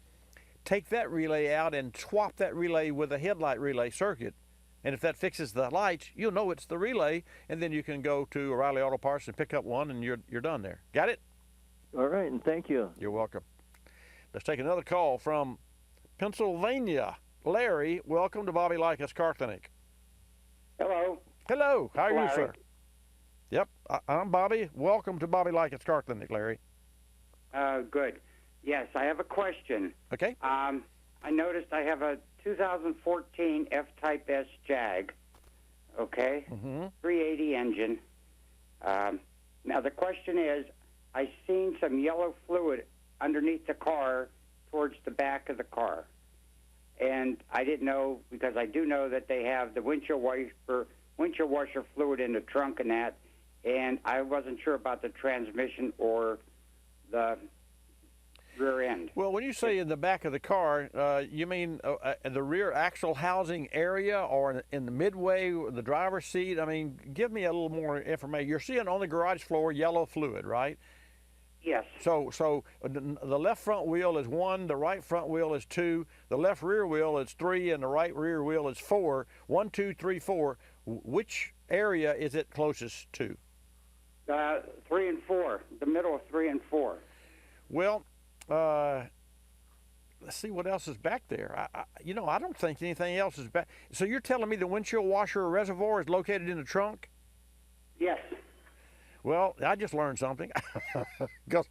Take that relay out and swap that relay with a headlight relay circuit. And if that fixes the lights, you'll know it's the relay, and then you can go to O'Reilly Auto Parts and pick up one, and you're done there. Got it? All right, and thank you. You're welcome. Let's take another call from Pennsylvania. Larry, welcome to Bobby Likis Car Clinic. Hello. Hello. How are Larry. you, sir? Yep, I'm Bobby. Welcome to Bobby Likis Car Clinic, Larry. Good. Yes, I have a question. Okay. I noticed I have a 2014 F-Type S Jag, okay? 380 engine. Now, the question is, I seen some yellow fluid underneath the car towards the back of the car. And I didn't know, because I do know that they have the windshield washer fluid in the trunk and that, and I wasn't sure about the transmission or the rear end. Well, when you say in the back of the car, you mean the rear axle housing area or in the midway, the driver's seat? I mean, give me a little more information. You're seeing on the garage floor yellow fluid, right? Yes. So the left front wheel is 1, the right front wheel is 2, the left rear wheel is 3, and the right rear wheel is 4. 1, 2, 3, 4. Which area is it closest to? 3 and 4. The middle of 3 and 4. Well, let's see what else is back there. I don't think anything else is back. So you're telling me the windshield washer reservoir is located in the trunk? Yes. Well, I just learned something because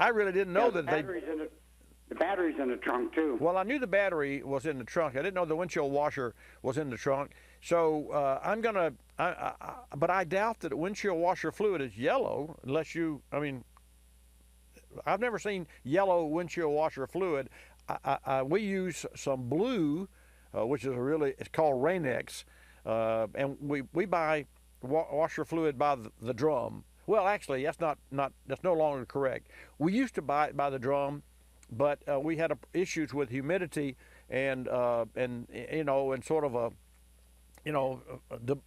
I really didn't know that the battery's in the trunk too. Well, I knew the battery was in the trunk. I didn't know the windshield washer was in the trunk. So but I doubt that windshield washer fluid is yellow unless I've never seen yellow windshield washer fluid. We use some blue, which is it's called Rain-X, and we buy washer fluid by the drum. Well, actually, that's no longer correct. We used to buy it by the drum, but we had issues with humidity and sort of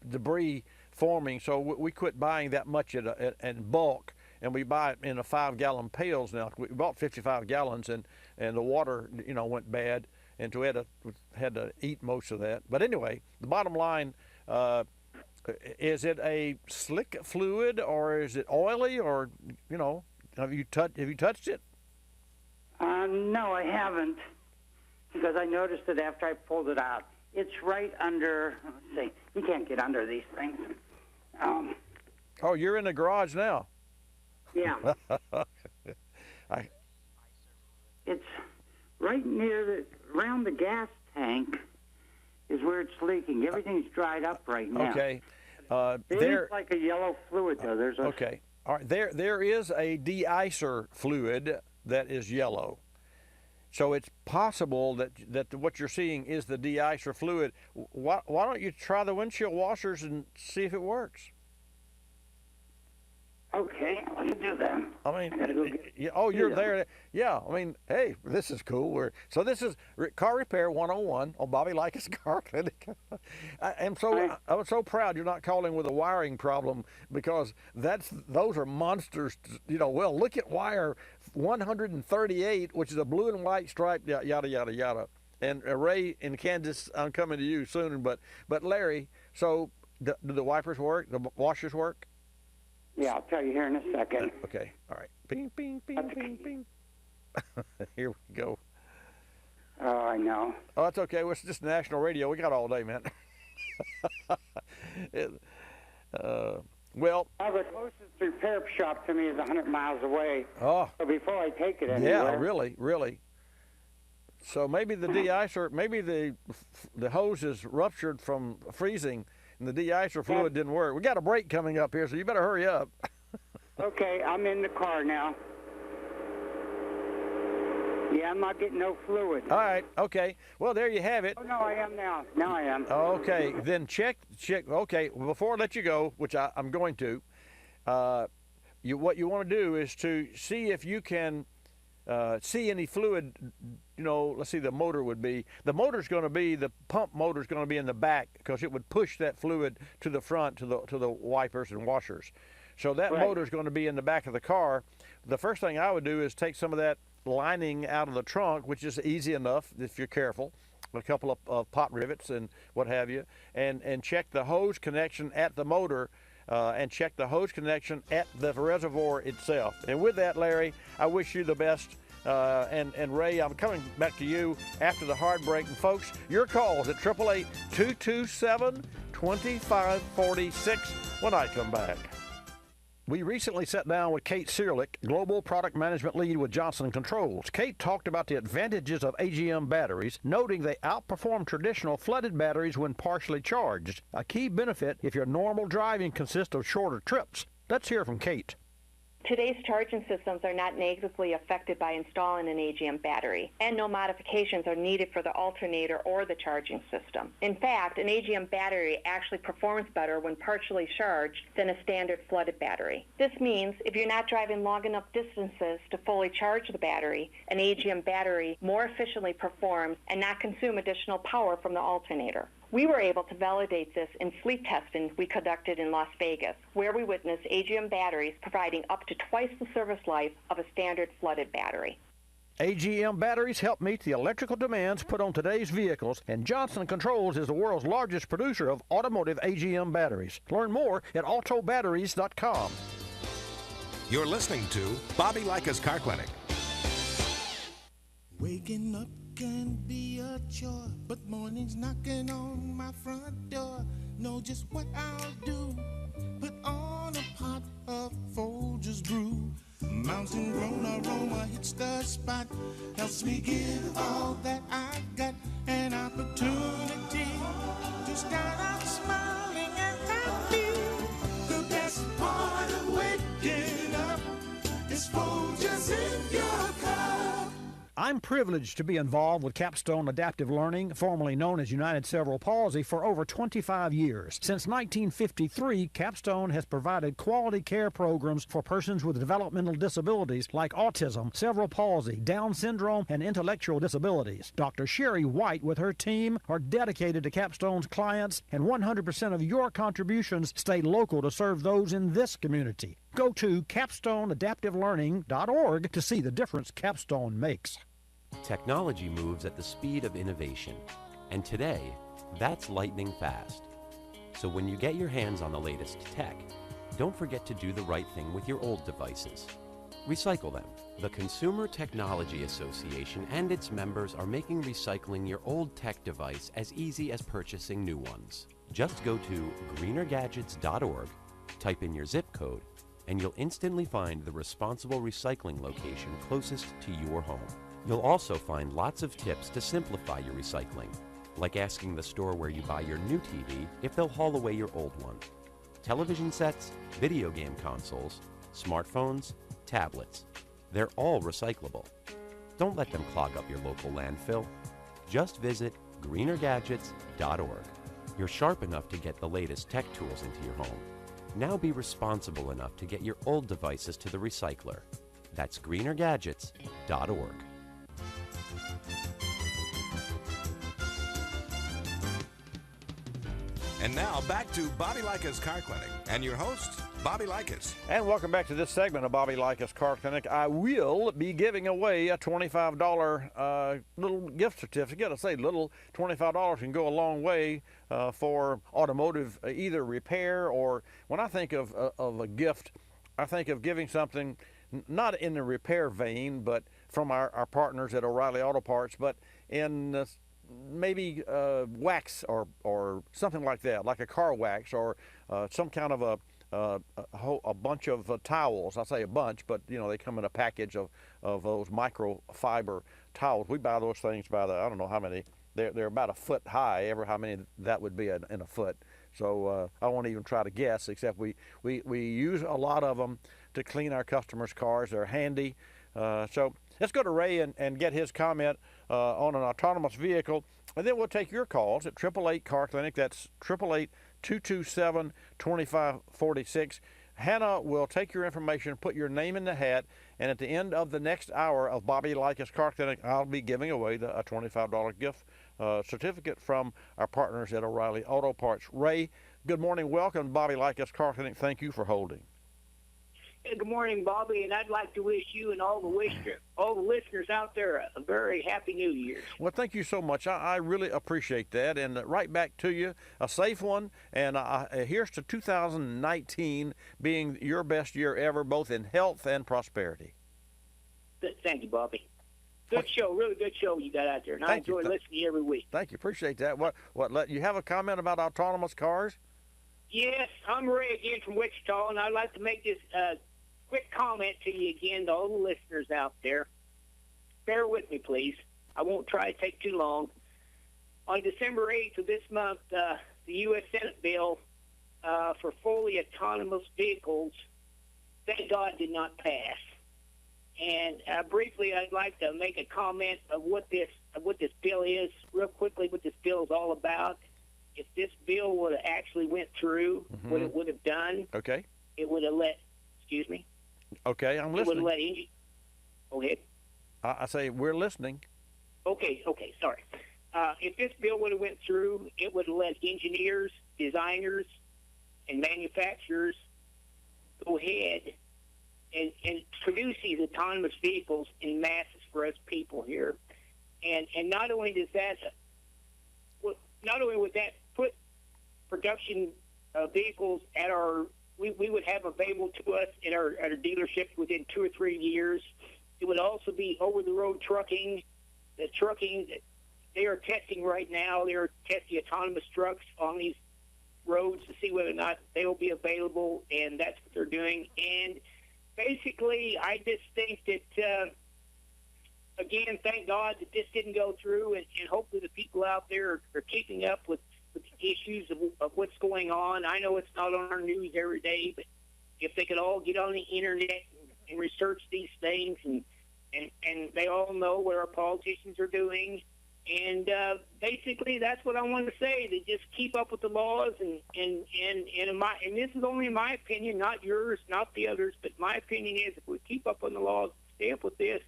debris forming, so we quit buying that much in bulk. And we buy it in 5-gallon pails now. We bought 55 gallons, and the water, went bad, and so we had to eat most of that. But anyway, the bottom line, is it a slick fluid or is it oily, or have you touched it? No, I haven't, because I noticed it after I pulled it out. It's right under. Let's see, you can't get under these things. Oh, you're in the garage now. Yeah. It's right around the gas tank is where it's leaking. Everything's dried up right now. Okay. It is like a yellow fluid, though. There's okay. All right. There is a de-icer fluid that is yellow. So it's possible that what you're seeing is the de-icer fluid. Why don't you try the windshield washers and see if it works? Okay, let's do that. I mean, I gotta go get you're there. Yeah, I mean, hey, this is cool. So this is Car Repair 101 on Bobby Likis Car Clinic. I'm so proud you're not calling with a wiring problem, because those are monsters. Well, look at wire 138, which is a blue and white stripe, yada yada yada. And Ray in Kansas, I'm coming to you soon. But Larry, so do the wipers work? The washers work? Yeah, I'll tell you here in a second. Okay, all right. Bing, bing, bing, bing, bing. Here we go. Oh, I know. Oh, that's okay. It's just national radio. We got all day, man. Well, the closest repair shop to me is 100 miles away. Oh. So before I take it anywhere. Yeah, really. So maybe the de-icer, maybe the hose is ruptured from freezing, and the de-icer fluid didn't work. We got a break coming up here, so you better hurry up. Okay, I'm in the car now. Yeah, I'm not getting no fluid. All right, okay. Well, there you have it. Oh, no, I am now. Now I am. Okay, then check. Okay, before I let you go, which I'm going to, what you want to do is to see if you can see any fluid. You know, let's see, the motor's going to be, the pump motor's going to be in the back because it would push that fluid to the front, to the wipers and washers. So that motor's going to be in the back of the car. The first thing I would do is take some of that lining out of the trunk, which is easy enough if you're careful, a couple of pot rivets and what have you, and check the hose connection at the motor and check the hose connection at the reservoir itself. And with that, Larry, I wish you the best. And Ray, I'm coming back to you after the hard break. And folks, your calls at 888-227-2546 when I come back. We recently sat down with Kate Searlick, Global Product Management Lead with Johnson Controls. Kate talked about the advantages of AGM batteries, noting they outperform traditional flooded batteries when partially charged, a key benefit if your normal driving consists of shorter trips. Let's hear from Kate. Today's charging systems are not negatively affected by installing an AGM battery, and no modifications are needed for the alternator or the charging system. In fact, an AGM battery actually performs better when partially charged than a standard flooded battery. This means if you're not driving long enough distances to fully charge the battery, an AGM battery more efficiently performs and not consume additional power from the alternator. We were able to validate this in fleet testing we conducted in Las Vegas, where we witnessed AGM batteries providing up to twice the service life of a standard flooded battery. AGM batteries help meet the electrical demands put on today's vehicles, and Johnson Controls is the world's largest producer of automotive AGM batteries. Learn more at autobatteries.com. You're listening to Bobby Likis Car Clinic. Waking up can be a chore, but mornings knocking on my front door. Know just what I'll do. Put on a pot of Folgers brew. Mountain grown aroma hits the spot. Helps me give all that I've got. An opportunity to start out smiling and happy. The best part of waking up is Folgers in your cup. I'm privileged to be involved with Capstone Adaptive Learning, formerly known as United Cerebral Palsy, for over 25 years. Since 1953, Capstone has provided quality care programs for persons with developmental disabilities like autism, cerebral palsy, Down syndrome, and intellectual disabilities. Dr. Sherry White with her team are dedicated to Capstone's clients, and 100% of your contributions stay local to serve those in this community. Go to capstoneadaptivelearning.org to see the difference Capstone makes. Technology moves at the speed of innovation, and today, that's lightning fast. So when you get your hands on the latest tech, don't forget to do the right thing with your old devices. Recycle them. The Consumer Technology Association and its members are making recycling your old tech device as easy as purchasing new ones. Just go to greenergadgets.org, type in your zip code, and you'll instantly find the responsible recycling location closest to your home. You'll also find lots of tips to simplify your recycling, like asking the store where you buy your new TV if they'll haul away your old one. Television sets, video game consoles, smartphones, tablets, they're all recyclable. Don't let them clog up your local landfill. Just visit greenergadgets.org. You're sharp enough to get the latest tech tools into your home. Now be responsible enough to get your old devices to the recycler. That's greenergadgets.org. And now back to Bobby Likis Car Clinic and your host, Bobby Likis. And welcome back to this segment of Bobby Likis Car Clinic. I will be giving away a $25 little gift certificate. I say little, $25 can go a long way for automotive either repair, or when I think of a gift, I think of giving something not in the repair vein, but from our partners at O'Reilly Auto Parts, but in maybe wax or something like that, like a car wax, or some kind of a bunch of towels. I say a bunch, but you know, they come in a package of those microfiber towels. We buy those things by the, I don't know how many, they're about a foot high, ever how many that would be in a foot. So I won't even try to guess, except we use a lot of them to clean our customers' cars. They're handy. So let's go to Ray and get his comment on an autonomous vehicle, and then we'll take your calls at 888 Car Clinic. That's 888-227-2546. Hannah will take your information, put your name in the hat, and at the end of the next hour of Bobby Likis Car Clinic, I'll be giving away a $25 gift certificate from our partners at O'Reilly Auto Parts. Ray, good morning. Welcome to Bobby Likis Car Clinic. Thank you for holding. Hey, good morning, Bobby, and I'd like to wish you and all the listeners out there a very happy New Year. Well, thank you so much. I really appreciate that, and right back to you, a safe one, and here's to 2019 being your best year ever, both in health and prosperity. Thank you, Bobby. Good show, really good show you got out there, and I enjoy listening to you every week. Thank you, appreciate that. What? You have a comment about autonomous cars? Yes, I'm Ray again from Wichita, and I'd like to make this quick comment to you again, to all the listeners out there. Bear with me, please. I won't try to take too long. On December 8th of this month, the U.S. Senate bill for fully autonomous vehicles, thank God, did not pass. And briefly, I'd like to make a comment of what this bill is, real quickly, what this bill is all about. If this bill would have actually went through, what it would have done, okay, it would have let, excuse me? Okay, I'm listening. It would have let go ahead. I say we're listening. Okay, sorry. If this bill would have went through, it would have let engineers, designers, and manufacturers go ahead and produce these autonomous vehicles in masses for us people here. And not only does that, not only would that put production vehicles at we would have available to us at our dealerships within 2 or 3 years. It would also be over-the-road trucking. The trucking that they are testing right now, they are testing autonomous trucks on these roads to see whether or not they will be available, and that's what they're doing. And basically, I just think that, again, thank God that this didn't go through, and hopefully the people out there are keeping up with the issues of what's going on. I know it's not on our news every day, but if they could all get on the internet and research these things, and they all know what our politicians are doing, and basically that's what I want to say. To just keep up with the laws, and this is only my opinion, not yours, not the others, but my opinion is if we keep up on the laws, stay up with this,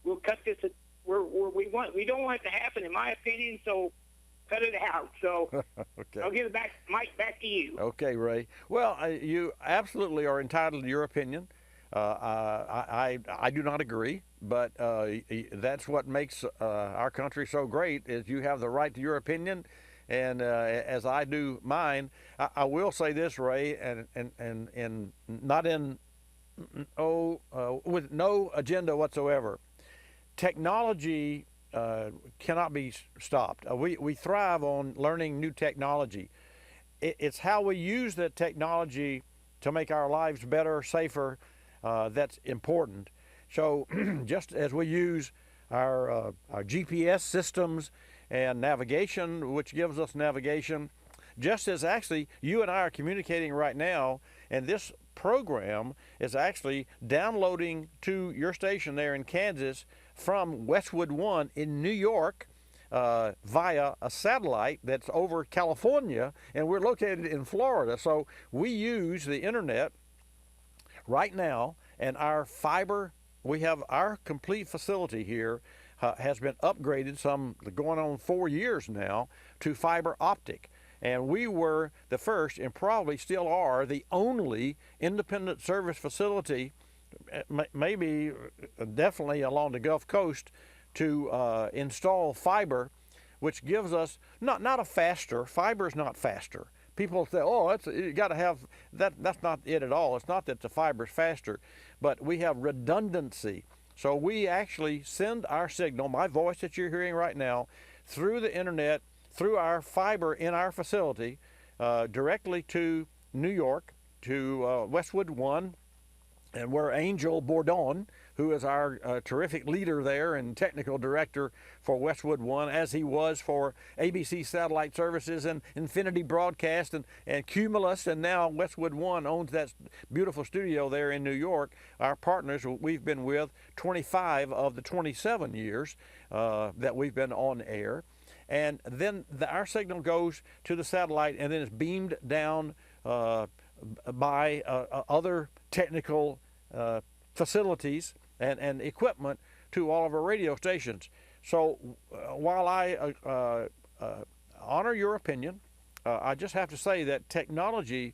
we'll cut this where we don't want it to happen, in my opinion. So cut it out. So okay. I'll give it back, Mike, back to you. Okay, Ray. Well, you absolutely are entitled to your opinion. I do not agree, but that's what makes our country so great, is you have the right to your opinion, and as I do mine. I will say this, Ray, and not in with no agenda whatsoever. Technology cannot be stopped. We thrive on learning new technology. It's how we use that technology to make our lives better, safer, that's important. So just as we use our GPS systems and navigation, which gives us navigation, just as actually you and I are communicating right now, and this program is actually downloading to your station there in Kansas from Westwood One in New York via a satellite that's over California, and we're located in Florida. So we use the internet right now, and our fiber, we have our complete facility here has been upgraded, some going on 4 years now, to fiber optic. And we were the first, and probably still are, the only independent service facility, maybe definitely along the Gulf Coast, to install fiber, which gives us not a faster, fiber is not faster. People say, oh, you got to have that. That's not it at all. It's not that the fiber is faster, but we have redundancy. So we actually send our signal, my voice that you're hearing right now, through the internet, through our fiber in our facility, directly to New York, to Westwood One, and where Angel Bourdon who is our terrific leader there and technical director for Westwood One, as he was for ABC Satellite Services and Infinity Broadcast and Cumulus, and now Westwood One owns that beautiful studio there in New York. Our partners we've been with 25 of the 27 years that we've been on air. And then our signal goes to the satellite and then is beamed down by other technical facilities and equipment to all of our radio stations. So while I honor your opinion, I just have to say that technology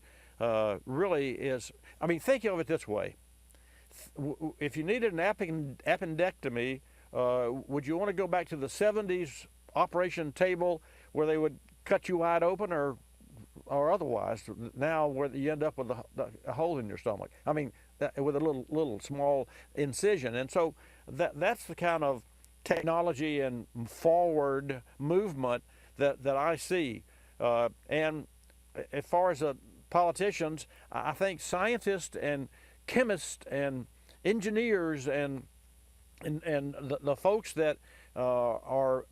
really is, I mean, think of it this way. If you needed an appendectomy, would you want to go back to the 70s operation table where they would cut you wide open, or otherwise now where you end up with a hole in your stomach? I mean, with a little small incision. And so that's the kind of technology and forward movement that I see. And as far as politicians, I think scientists and chemists and engineers and the folks that are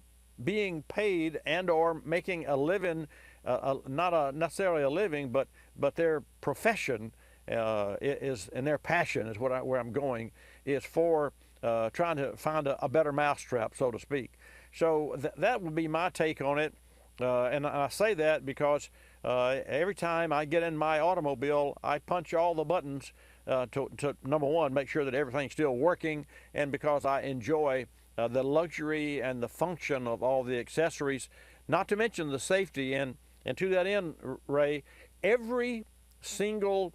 being paid and or making a living, not necessarily a living, but their profession is, and their passion is where I'm going, is for trying to find a better mousetrap, so to speak. So that would be my take on it. And I say that because every time I get in my automobile, I punch all the buttons to number one, make sure that everything's still working, and because I enjoy the luxury and the function of all the accessories, not to mention the safety. And to that end, Ray, every single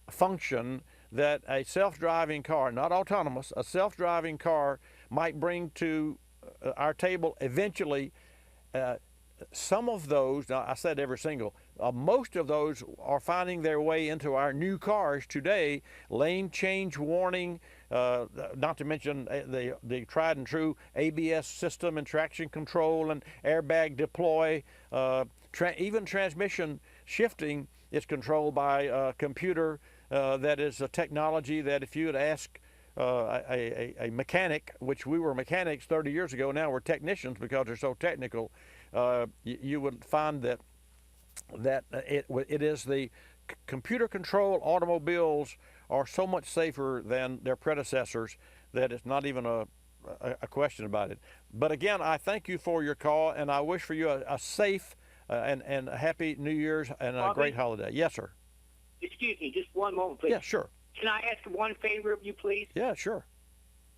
function that a self-driving car, not autonomous, a self-driving car might bring to our table eventually, some of those, now I said every single, most of those are finding their way into our new cars today. Lane change warning, not to mention the tried and true ABS system and traction control and airbag deploy. Even transmission shifting is controlled by a computer. That is a technology that if you had asked a mechanic, which we were mechanics 30 years ago, now we're technicians because they're so technical, you would find that it is the computer control automobiles are so much safer than their predecessors that it's not even a question about it. But again, I thank you for your call, and I wish for you a safe and a happy New Year's and a great holiday. Yes, sir. Excuse me, just one moment, please. Yeah, sure. Can I ask one favor of you, please? Yeah, sure.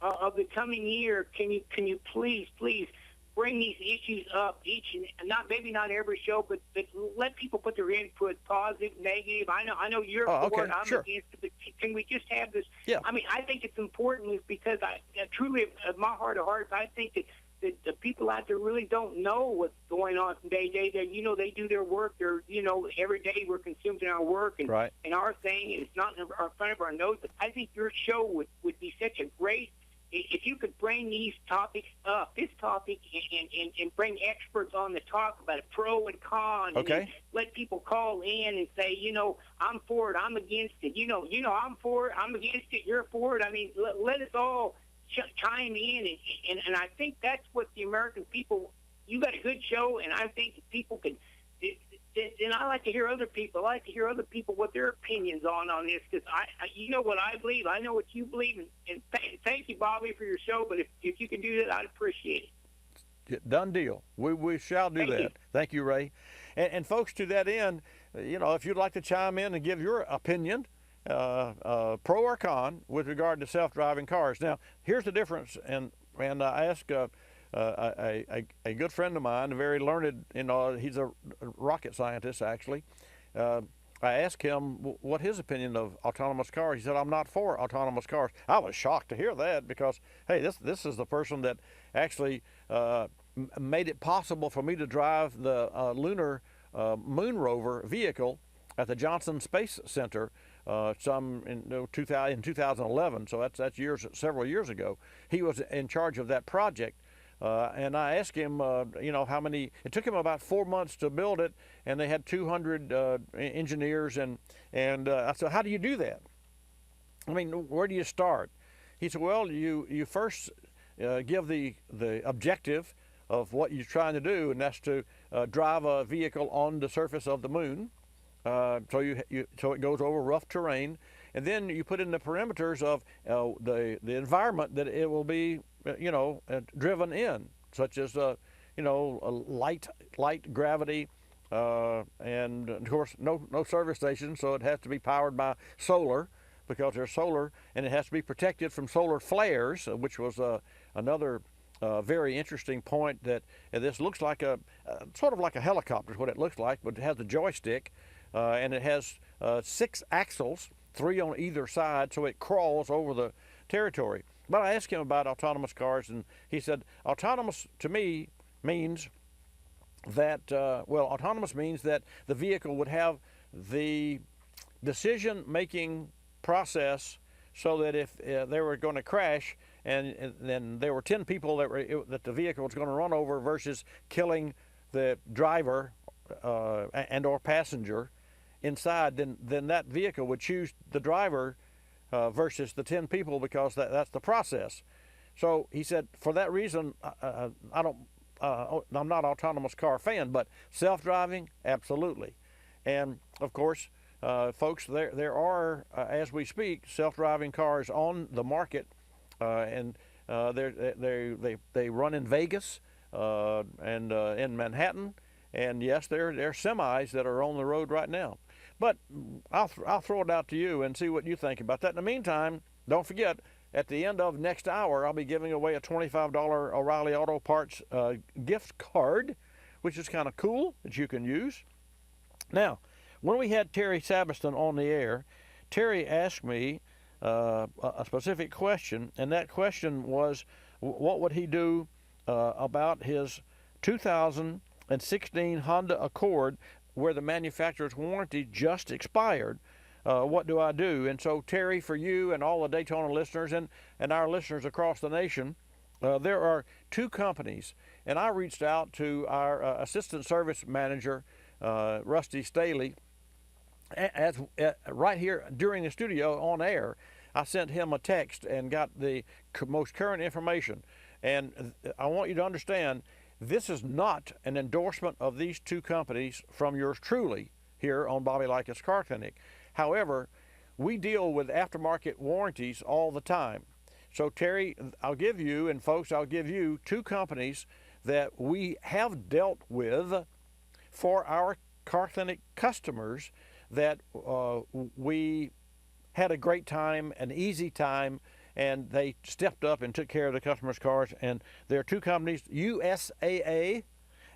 Of the coming year, can you please bring these issues up each and maybe not every show, but let people put their input, positive, negative. I know you're for it, I'm against it, but can we just have this? Yeah. I mean, I think it's important because I truly, at my heart of hearts, I think that the people out there really don't know what's going on from day to day. They do their work. They're, every day we're consuming our work and our thing, and it's not in front of our nose. But I think your show would be such a great, if you could bring these topics up, this topic, and bring experts on to talk about it, pro and con, and let people call in and say, I'm for it, I'm against it, I'm for it, I'm against it, you're for it. I mean, let us all chime in, and I think that's what the American people, you got a good show, and I think people can, and I like to hear other people. I like to hear other people what their opinions on this, because you know what I believe, I know what you believe, and thank you, Bobby, for your show. But if you can do that, I'd appreciate it. Done deal. We shall do that. Thank you, Ray. And folks, to that end, if you'd like to chime in and give your opinion, pro or con, with regard to self-driving cars. Now, here's the difference, and I asked a good friend of mine, very learned, he's a rocket scientist actually. I asked him what his opinion of autonomous cars. He said, I'm not for autonomous cars. I was shocked to hear that because, hey, this is the person that actually made it possible for me to drive the lunar moon rover vehicle at the Johnson Space Center in 2011. So that's several years ago. He was in charge of that project. And I asked him, how many, it took him about 4 months to build it, and they had 200 engineers, and I said, how do you do that? I mean, where do you start? he said, well, you first give the objective of what you're trying to do, and that's to drive a vehicle on the surface of the moon. So it goes over rough terrain, and then you put in the perimeters of the environment that it will be, driven in, such as light gravity, and of course no service station, so it has to be powered by solar, because there's solar, and it has to be protected from solar flares, which was another very interesting point. That this looks like sort of like a helicopter is what it looks like, but it has a joystick, and it has 6 axles, 3 on either side, so it crawls over the territory. But I asked him about autonomous cars, and he said autonomous to me means that autonomous means that the vehicle would have the decision-making process, so that if they were going to crash and then there were 10 people that the vehicle was going to run over versus killing the driver and or passenger inside, then that vehicle would choose the driver versus the 10 people, because that's the process. So he said, for that reason, I'm not an autonomous car fan, but self-driving, absolutely. And of course, folks, there are, as we speak, self-driving cars on the market, and they run in Vegas and in Manhattan, and yes, there are semis that are on the road right now. But I'll throw it out to you and see what you think about that. In the meantime, don't forget, at the end of next hour, I'll be giving away a $25 O'Reilly Auto Parts gift card, which is kind of cool that you can use. Now, when we had Terry Sabiston on the air, Terry asked me a specific question, and that question was, what would he do about his 2016 Honda Accord, where the manufacturer's warranty just expired? What do I do? And so, Terry, for you and all the Daytona listeners and our listeners across the nation, there are 2 companies, and I reached out to our assistant service manager, Rusty Staley, right here during the studio on air. I sent him a text and got the most current information. And I want you to understand, this is not an endorsement of these 2 companies from yours truly here on Bobby Likis Car Clinic. However, we deal with aftermarket warranties all the time. So Terry, I'll give you, and folks, I'll give you 2 companies that we have dealt with for our Car Clinic customers, that we had a great time, an easy time, and they stepped up and took care of the customers' cars. And there are 2 companies, USAA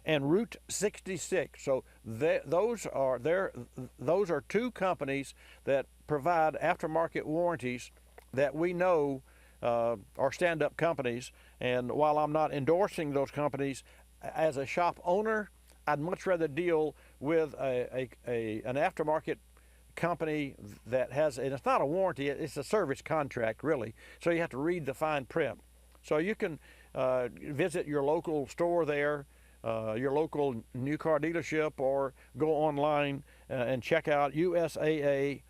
and Route 66. So those are 2 companies that provide aftermarket warranties that we know are stand-up companies. And while I'm not endorsing those companies, as a shop owner, I'd much rather deal with an aftermarket company that has, and it's not a warranty, it's a service contract really, so you have to read the fine print. So you can visit your local store there, your local new car dealership, or go online and check out USAA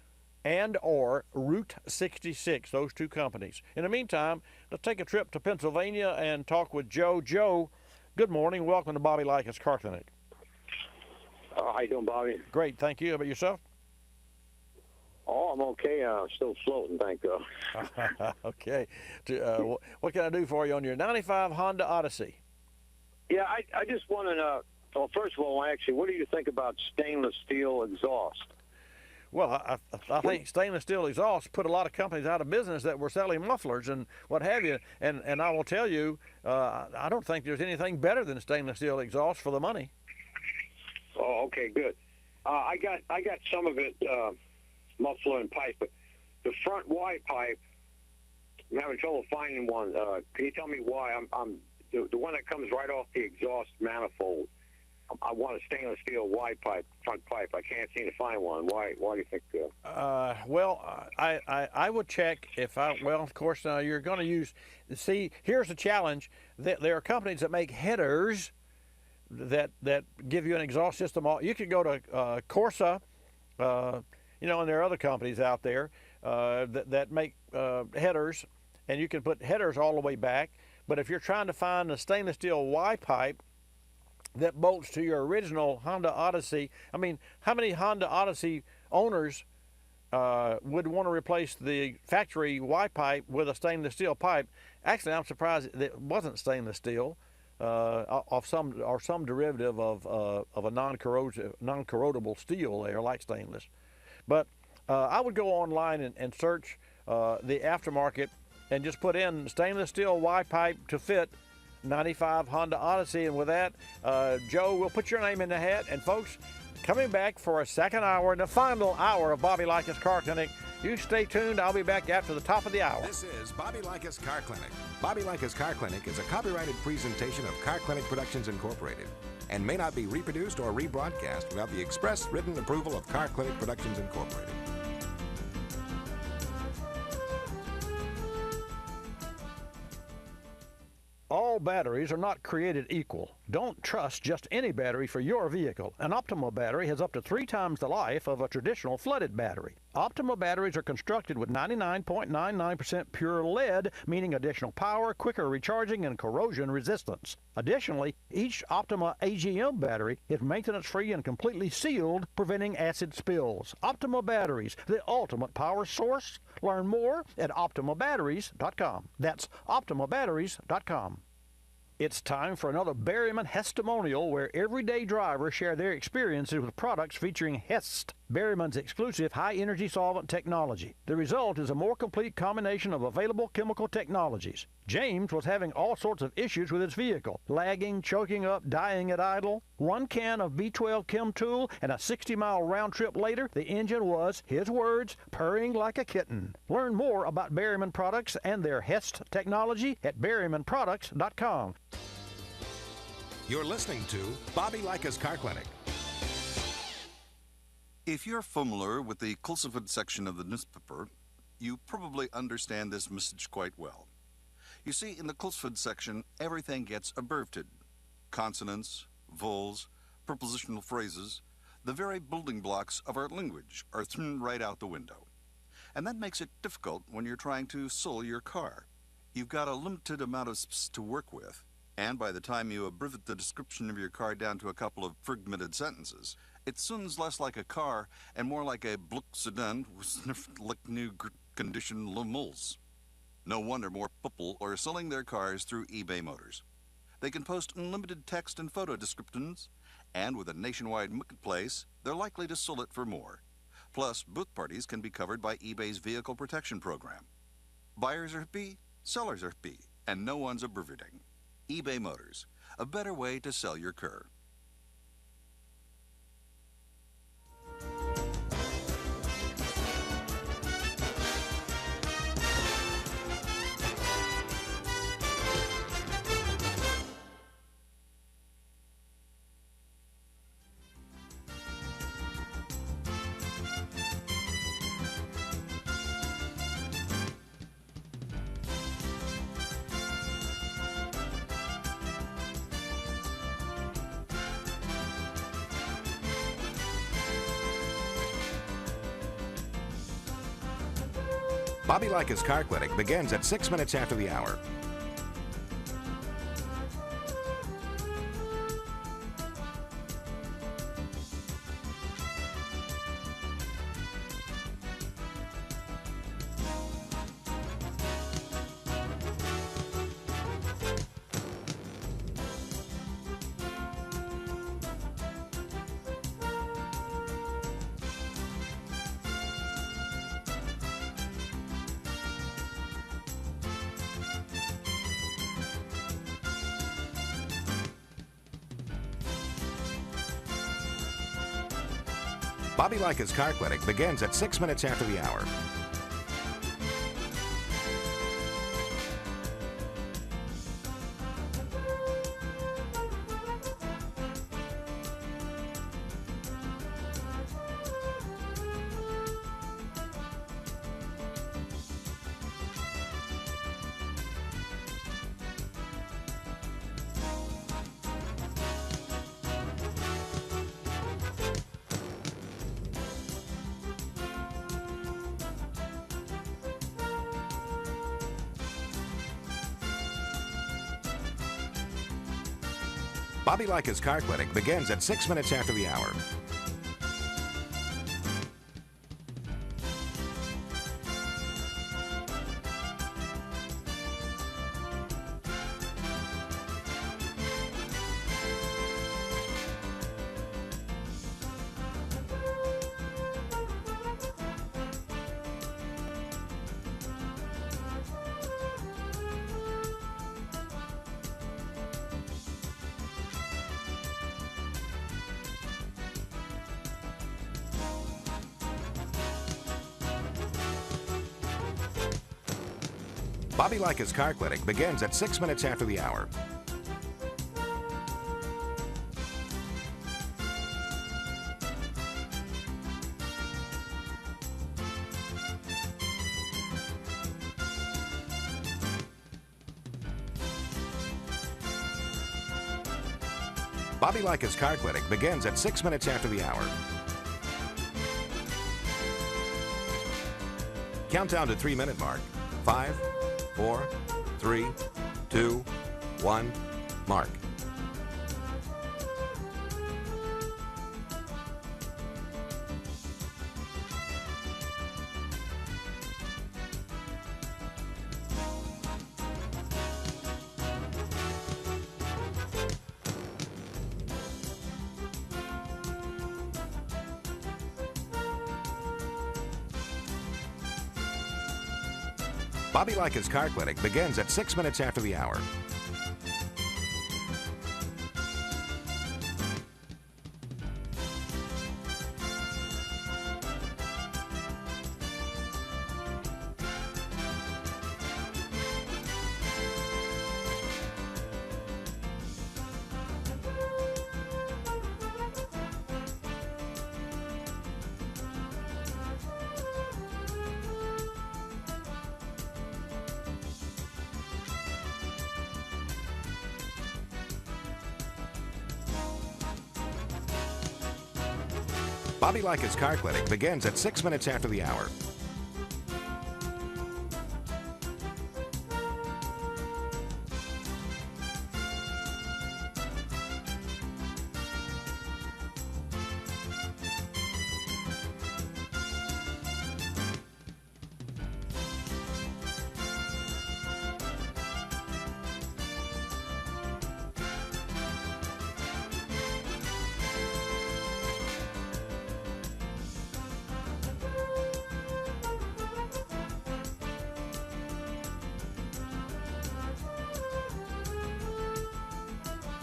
and or Route 66, those 2 companies. In the meantime, let's take a trip to Pennsylvania and talk with Joe. Joe, good morning. Welcome to Bobby Likis Car Clinic. How you doing, Bobby? Great, thank you. How about yourself? Oh, I'm okay. Still floating, thank God. Okay. What can I do for you on your 95 Honda Odyssey? Yeah, I just want to know, well, first of all, actually, what do you think about stainless steel exhaust? Well, I think stainless steel exhaust put a lot of companies out of business that were selling mufflers and what have you. And I will tell you, I don't think there's anything better than stainless steel exhaust for the money. Oh, okay, good. I got some of it, muffler and pipe, but the front Y pipe, I'm having trouble finding one. Can you tell me why? I'm the one that comes right off the exhaust manifold. I want a stainless steel Y pipe, front pipe. I can't seem to find one. Why do you think? I would check if well, of course, you're going to use. See, here's the challenge. There are companies that make headers that give you an exhaust system. You could go to Corsa, and there are other companies out there that make headers, and you can put headers all the way back. But if you're trying to find a stainless steel Y pipe that bolts to your original Honda Odyssey, I mean, how many Honda Odyssey owners would want to replace the factory Y pipe with a stainless steel pipe? Actually, I'm surprised that it wasn't stainless steel, of some derivative of a non-corrodable steel there, like stainless. But I would go online and search the aftermarket and just put in stainless steel Y pipe to fit 95 Honda Odyssey, and with that, Joe, we'll put your name in the hat. And folks, coming back for a second hour and the final hour of Bobby Likis Car Clinic. You stay tuned. I'll be back after the top of the hour. This is Bobby Likis Car Clinic. Bobby Likis Car Clinic is a copyrighted presentation of Car Clinic Productions Incorporated and may not be reproduced or rebroadcast without the express written approval of Car Clinic Productions Incorporated. All batteries are not created equal. Don't trust just any battery for your vehicle. An Optima battery has up to 3 times the life of a traditional flooded battery. Optima batteries are constructed with 99.99% pure lead, meaning additional power, quicker recharging, and corrosion resistance. Additionally, each Optima AGM battery is maintenance-free and completely sealed, preventing acid spills. Optima batteries, the ultimate power source. Learn more at OptimaBatteries.com. That's OptimaBatteries.com. It's time for another Berryman Hestimonial, where everyday drivers share their experiences with products featuring Hest, Berryman's exclusive high-energy solvent technology. The result is a more complete combination of available chemical technologies. James was having all sorts of issues with his vehicle, lagging, choking up, dying at idle. 1 can of B12 Chem Tool and a 60-mile round trip later, the engine was, his words, purring like a kitten. Learn more about Berryman products and their Hest technology at BerrymanProducts.com. You're listening to Bobby Likis Car Clinic. If you're familiar with the Kulseford section of the newspaper, you probably understand this message quite well. You see, in the Kulseford section, everything gets abbreviated. Consonants, vowels, prepositional phrases, the very building blocks of our language are thrown right out the window. And that makes it difficult when you're trying to sell your car. You've got a limited amount of space to work with, and by the time you abbreviate the description of your car down to a couple of fragmented sentences, it sounds less like a car and more like a Bluck sedan with sniffed like new condition lemals. No wonder more people are selling their cars through eBay Motors. They can post unlimited text and photo descriptions, and with a nationwide marketplace, they're likely to sell it for more. Plus, both parties can be covered by eBay's Vehicle Protection Program. Buyers are happy, sellers are happy, and no one's abbreviating. eBay Motors, a better way to sell your car. Bobby Likis Car Clinic begins at 6 minutes after the hour. Bobby Likis Car Clinic begins at 6 minutes after the hour. Bobby Likis Car Clinic begins at 6 minutes after the hour. Bobby Likis Car Clinic begins at 6 minutes after the hour. Bobby Likis Car Clinic begins at 6 minutes after the hour. Countdown to 3-minute mark. 5, 4, 3, 2, 1, mark. Bobby Likis Car Clinic begins at 6 minutes after the hour. Bobby Likis Car Clinic begins at 6 minutes after the hour.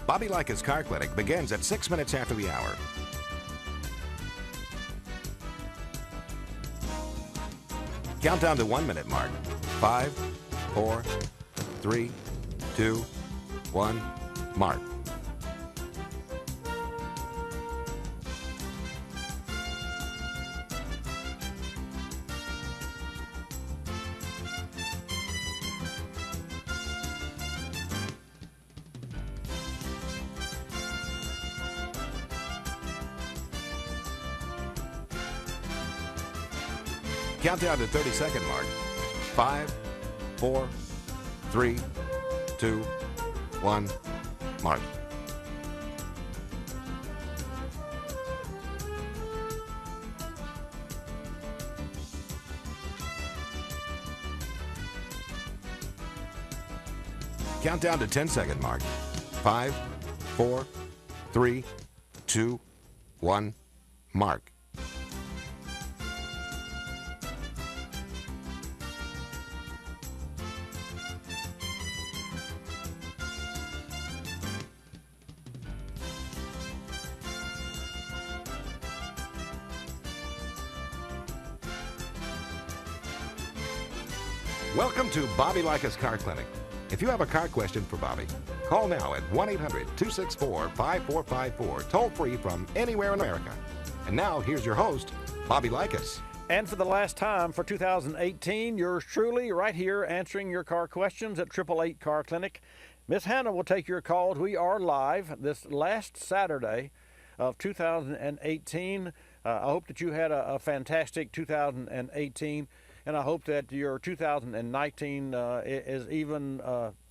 Bobby Likis Car Clinic begins at 6 minutes after the hour. Countdown to 1-minute mark. 5, 4, 3, 2, 1, mark. Countdown to 30-second mark. 5, 4, 3, 2, 1, mark. Countdown to 10-second mark. 5, 4, 3, 2, 1, mark. Welcome to Bobby Likis Car Clinic. If you have a car question for Bobby, call now at 1-800-264-5454, toll free from anywhere in America. And now, here's your host, Bobby Likis. And for the last time for 2018, yours truly right here answering your car questions at 888 Car Clinic. Miss Hannah will take your calls. We are live this last Saturday of 2018. I hope that you had a fantastic 2018. And I hope that your 2019 is even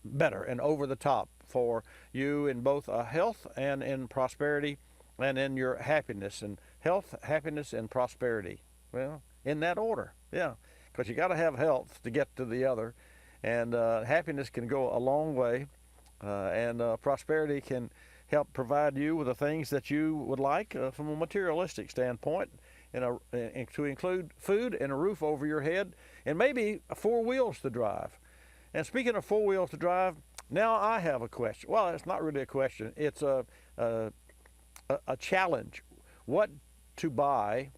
better and over the top for you in both health and in prosperity and in your happiness. And health, happiness, and prosperity. Well, in that order, yeah. Because you got to have health to get to the other. And happiness can go a long way. And prosperity can help provide you with the things that you would like from a materialistic standpoint, and to include food and a roof over your head, and maybe 4 wheels to drive. And speaking of 4 wheels to drive, now I have a question. Well, it's not really a question. It's a challenge. What to buy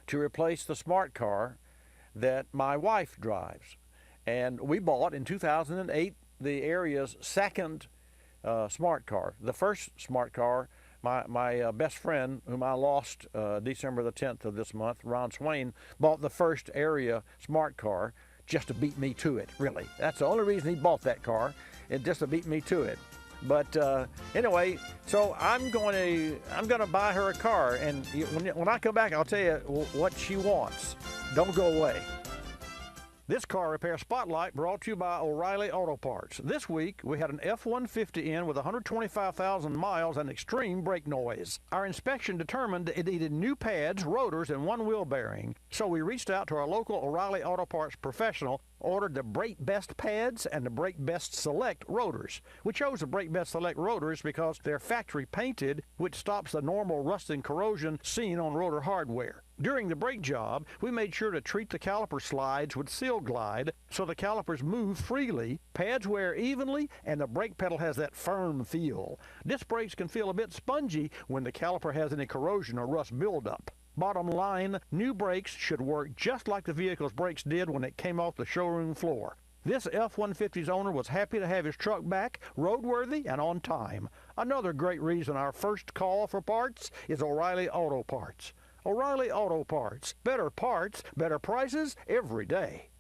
to replace the smart car that my wife drives? And we bought in 2008 the area's second smart car. The first smart car, my best friend, whom I lost December the 10th of this month, Ron Swain, bought the first area smart car just to beat me to it, really. That's the only reason he bought that car, and just to beat me to it. But anyway, so I'm going to buy her a car, and when I come back, I'll tell you what she wants. Don't go away. This car repair spotlight brought to you by O'Reilly Auto Parts. This week, we had an F-150 in with 125,000 miles and extreme brake noise. Our inspection determined it needed new pads, rotors, and one wheel bearing. So we reached out to our local O'Reilly Auto Parts professional, ordered the Brake Best pads and the Brake Best Select rotors. We chose the Brake Best Select rotors because they're factory painted, which stops the normal rust and corrosion seen on rotor hardware. During the brake job, we made sure to treat the caliper slides with Seal Glide so the calipers move freely, pads wear evenly, and the brake pedal has that firm feel. Disc brakes can feel a bit spongy when the caliper has any corrosion or rust buildup. Bottom line, new brakes should work just like the vehicle's brakes did when it came off the showroom floor. This F-150's owner was happy to have his truck back, roadworthy and on time. Another great reason our first call for parts is O'Reilly Auto Parts. O'Reilly Auto Parts. Better parts, better prices every day.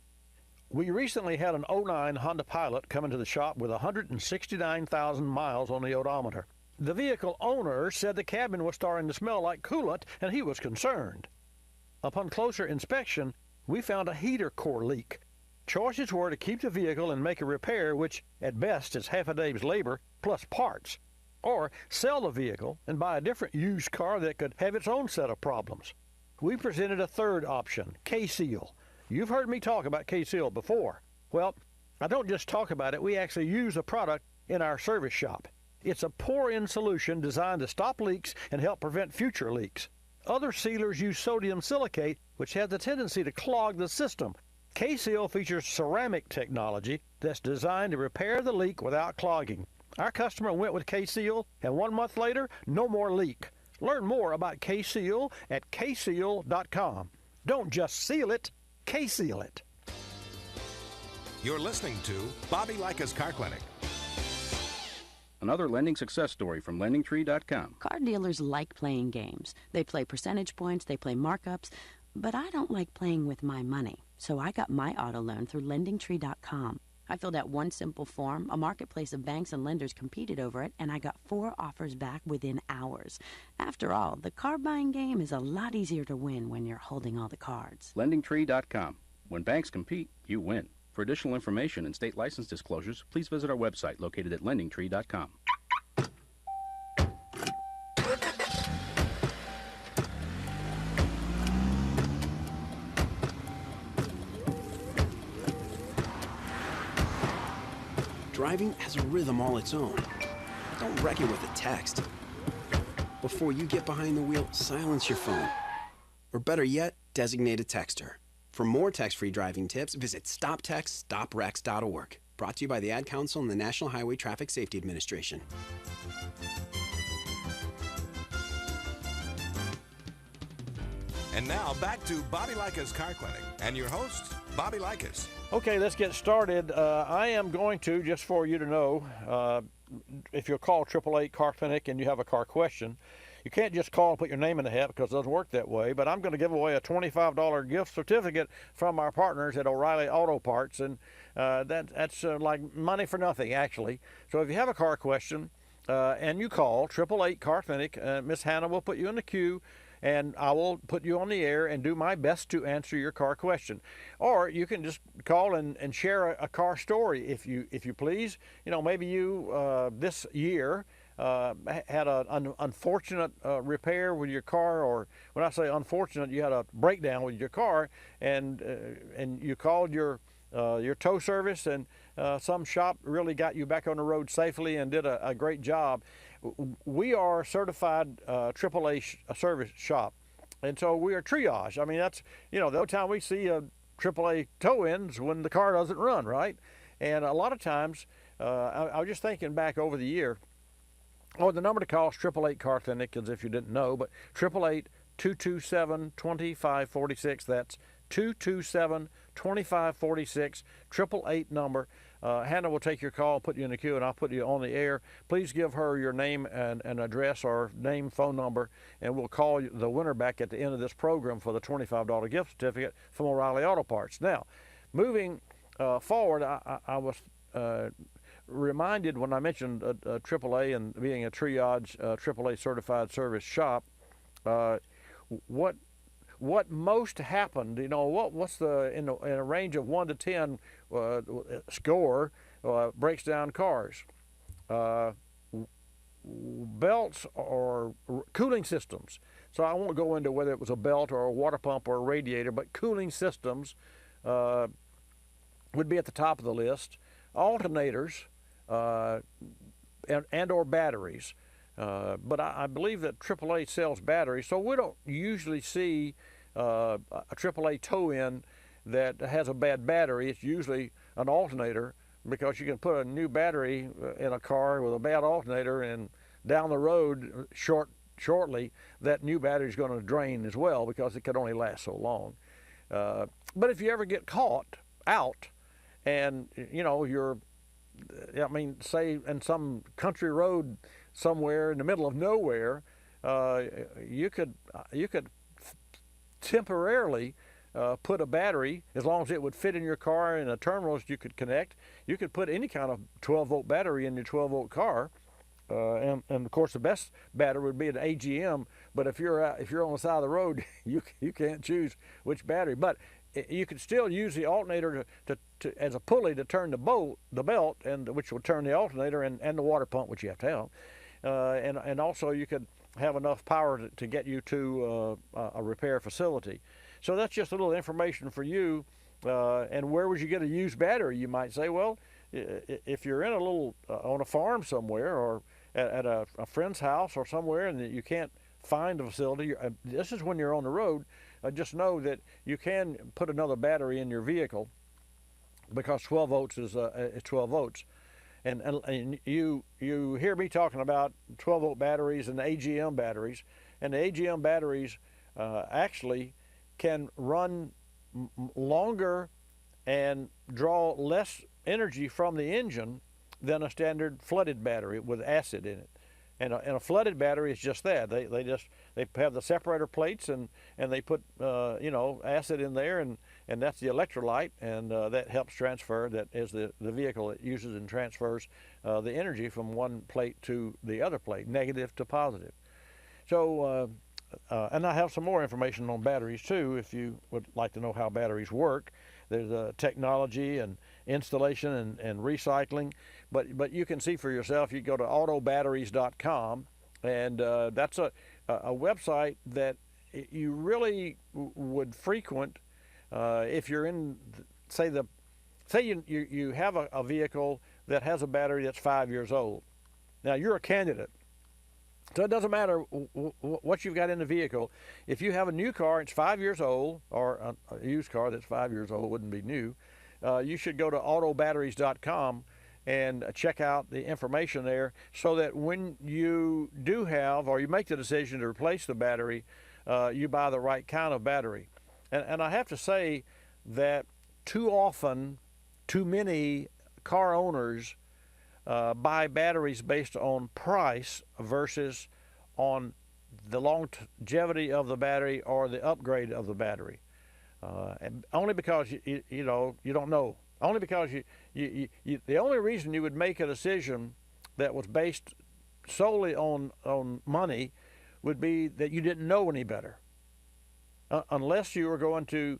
We recently had an 09 Honda Pilot come into the shop with 169,000 miles on the odometer. The vehicle owner said the cabin was starting to smell like coolant, and he was concerned. Upon closer inspection, we found a heater core leak. Choices were to keep the vehicle and make a repair, which at best is half a day's labor plus parts, or sell the vehicle and buy a different used car that could have its own set of problems. We presented a third option, K-Seal. You've heard me talk about K-Seal before. Well, I don't just talk about it, we actually use the product in our service shop. It's a pour-in solution designed to stop leaks and help prevent future leaks. Other sealers use sodium silicate, which has a tendency to clog the system. K-Seal features ceramic technology that's designed to repair the leak without clogging. Our customer went with K-Seal, and 1 month later, no more leak. Learn more about K-Seal at kseal.com. Don't just seal it, K-Seal it. You're listening to Bobby Likis Car Clinic. Another lending success story from LendingTree.com. Car dealers like playing games. They play percentage points, they play markups, but I don't like playing with my money. So I got my auto loan through LendingTree.com. I filled out one simple form, a marketplace of banks and lenders competed over it, and I got 4 offers back within hours. After all, the car buying game is a lot easier to win when you're holding all the cards. LendingTree.com. When banks compete, you win. For additional information and state license disclosures, please visit our website located at LendingTree.com. Driving has a rhythm all its own. Don't wreck it with a text. Before you get behind the wheel, silence your phone. Or better yet, designate a texter. For more text-free driving tips, visit stoptextstoprex.org. Brought to you by the Ad Council and the National Highway Traffic Safety Administration. And now back to Bobby Likis Car Clinic and your host, Bobby Likis. Okay, let's get started. I am going to, just for you to know, if you'll call 888 Car Clinic and you have a car question, you can't just call and put your name in the hat because it doesn't work that way, but I'm going to give away a $25 gift certificate from our partners at O'Reilly Auto Parts, and that's like money for nothing, actually. So if you have a car question and you call 888 Car Clinic, Miss Hannah will put you in the queue, and I will put you on the air and do my best to answer your car question. Or you can just call and share a car story if you please. You know, maybe you this year had an unfortunate repair with your car, or when I say unfortunate, you had a breakdown with your car, and you called your tow service, and some shop really got you back on the road safely and did a great job. We are certified AAA service shop, and so we are triage. I mean, that's, you know, the only time we see a AAA tow-ins when the car doesn't run, right? And a lot of times, I was just thinking back over the year, the number to call is 888 Car Clinic, as if you didn't know, but 888-227-2546. That's 227-2546, 888 number. Hannah will take your call, put you in the queue, and I'll put you on the air. Please give her your name and address, or name, phone number, and we'll call the winner back at the end of this program for the $25 gift certificate from O'Reilly Auto Parts. Now, moving forward, I was reminded when I mentioned AAA and being a triage AAA certified service shop, what most happened, you know, what's the in a range of 1 to 10 score breaks down cars. Belts or cooling systems. So I won't go into whether it was a belt or a water pump or a radiator, but cooling systems would be at the top of the list. Alternators and or batteries. But I believe that AAA sells batteries, so we don't usually see a AAA tow-in that has a bad battery. It's usually an alternator, because you can put a new battery in a car with a bad alternator, and down the road shortly that new battery is going to drain as well, because it can only last so long. But if you ever get caught out, and you know say in some country road somewhere in the middle of nowhere, you could temporarily put a battery, as long as it would fit in your car and the terminals you could connect. You could put any kind of 12-volt battery in your 12-volt car, and of course the best battery would be an AGM. But if you're on the side of the road, you can't choose which battery. But you could still use the alternator to as a pulley to turn the belt, and which will turn the alternator and the water pump, which you have to have. And also you could have enough power to get you to a repair facility. So that's just a little information for you. And where would you get a used battery, you might say? Well, if you're in a little on a farm somewhere, or at a friend's house or somewhere, and you can't find a facility, this is when you're on the road. Just know that you can put another battery in your vehicle, because 12 volts is 12 volts. And you hear me talking about 12-volt batteries and AGM batteries, and the AGM batteries actually can run longer and draw less energy from the engine than a standard flooded battery with acid in it. And a flooded battery is just that. They have the separator plates, and they put acid in there, and that's the electrolyte, and that helps transfer. That is the vehicle that uses and transfers the energy from one plate to the other plate, negative to positive. So and I have some more information on batteries too, if you would like to know how batteries work. There's technology and installation and recycling, but you can see for yourself. You go to autobatteries.com, and that's a website that you really would frequent if you're in, say you have a vehicle that has a battery that's 5 years old. Now you're a candidate. So it doesn't matter what you've got in the vehicle. If you have a new car, it's 5 years old, or a used car that's 5 years old, wouldn't be new, you should go to autobatteries.com and check out the information there, so that when you do have, or you make the decision to replace the battery, you buy the right kind of battery. And I have to say that too often, too many car owners buy batteries based on price versus on the longevity of the battery or the upgrade of the battery. And only because you don't know. Only because the only reason you would make a decision that was based solely on money would be that you didn't know any better. Unless you were going to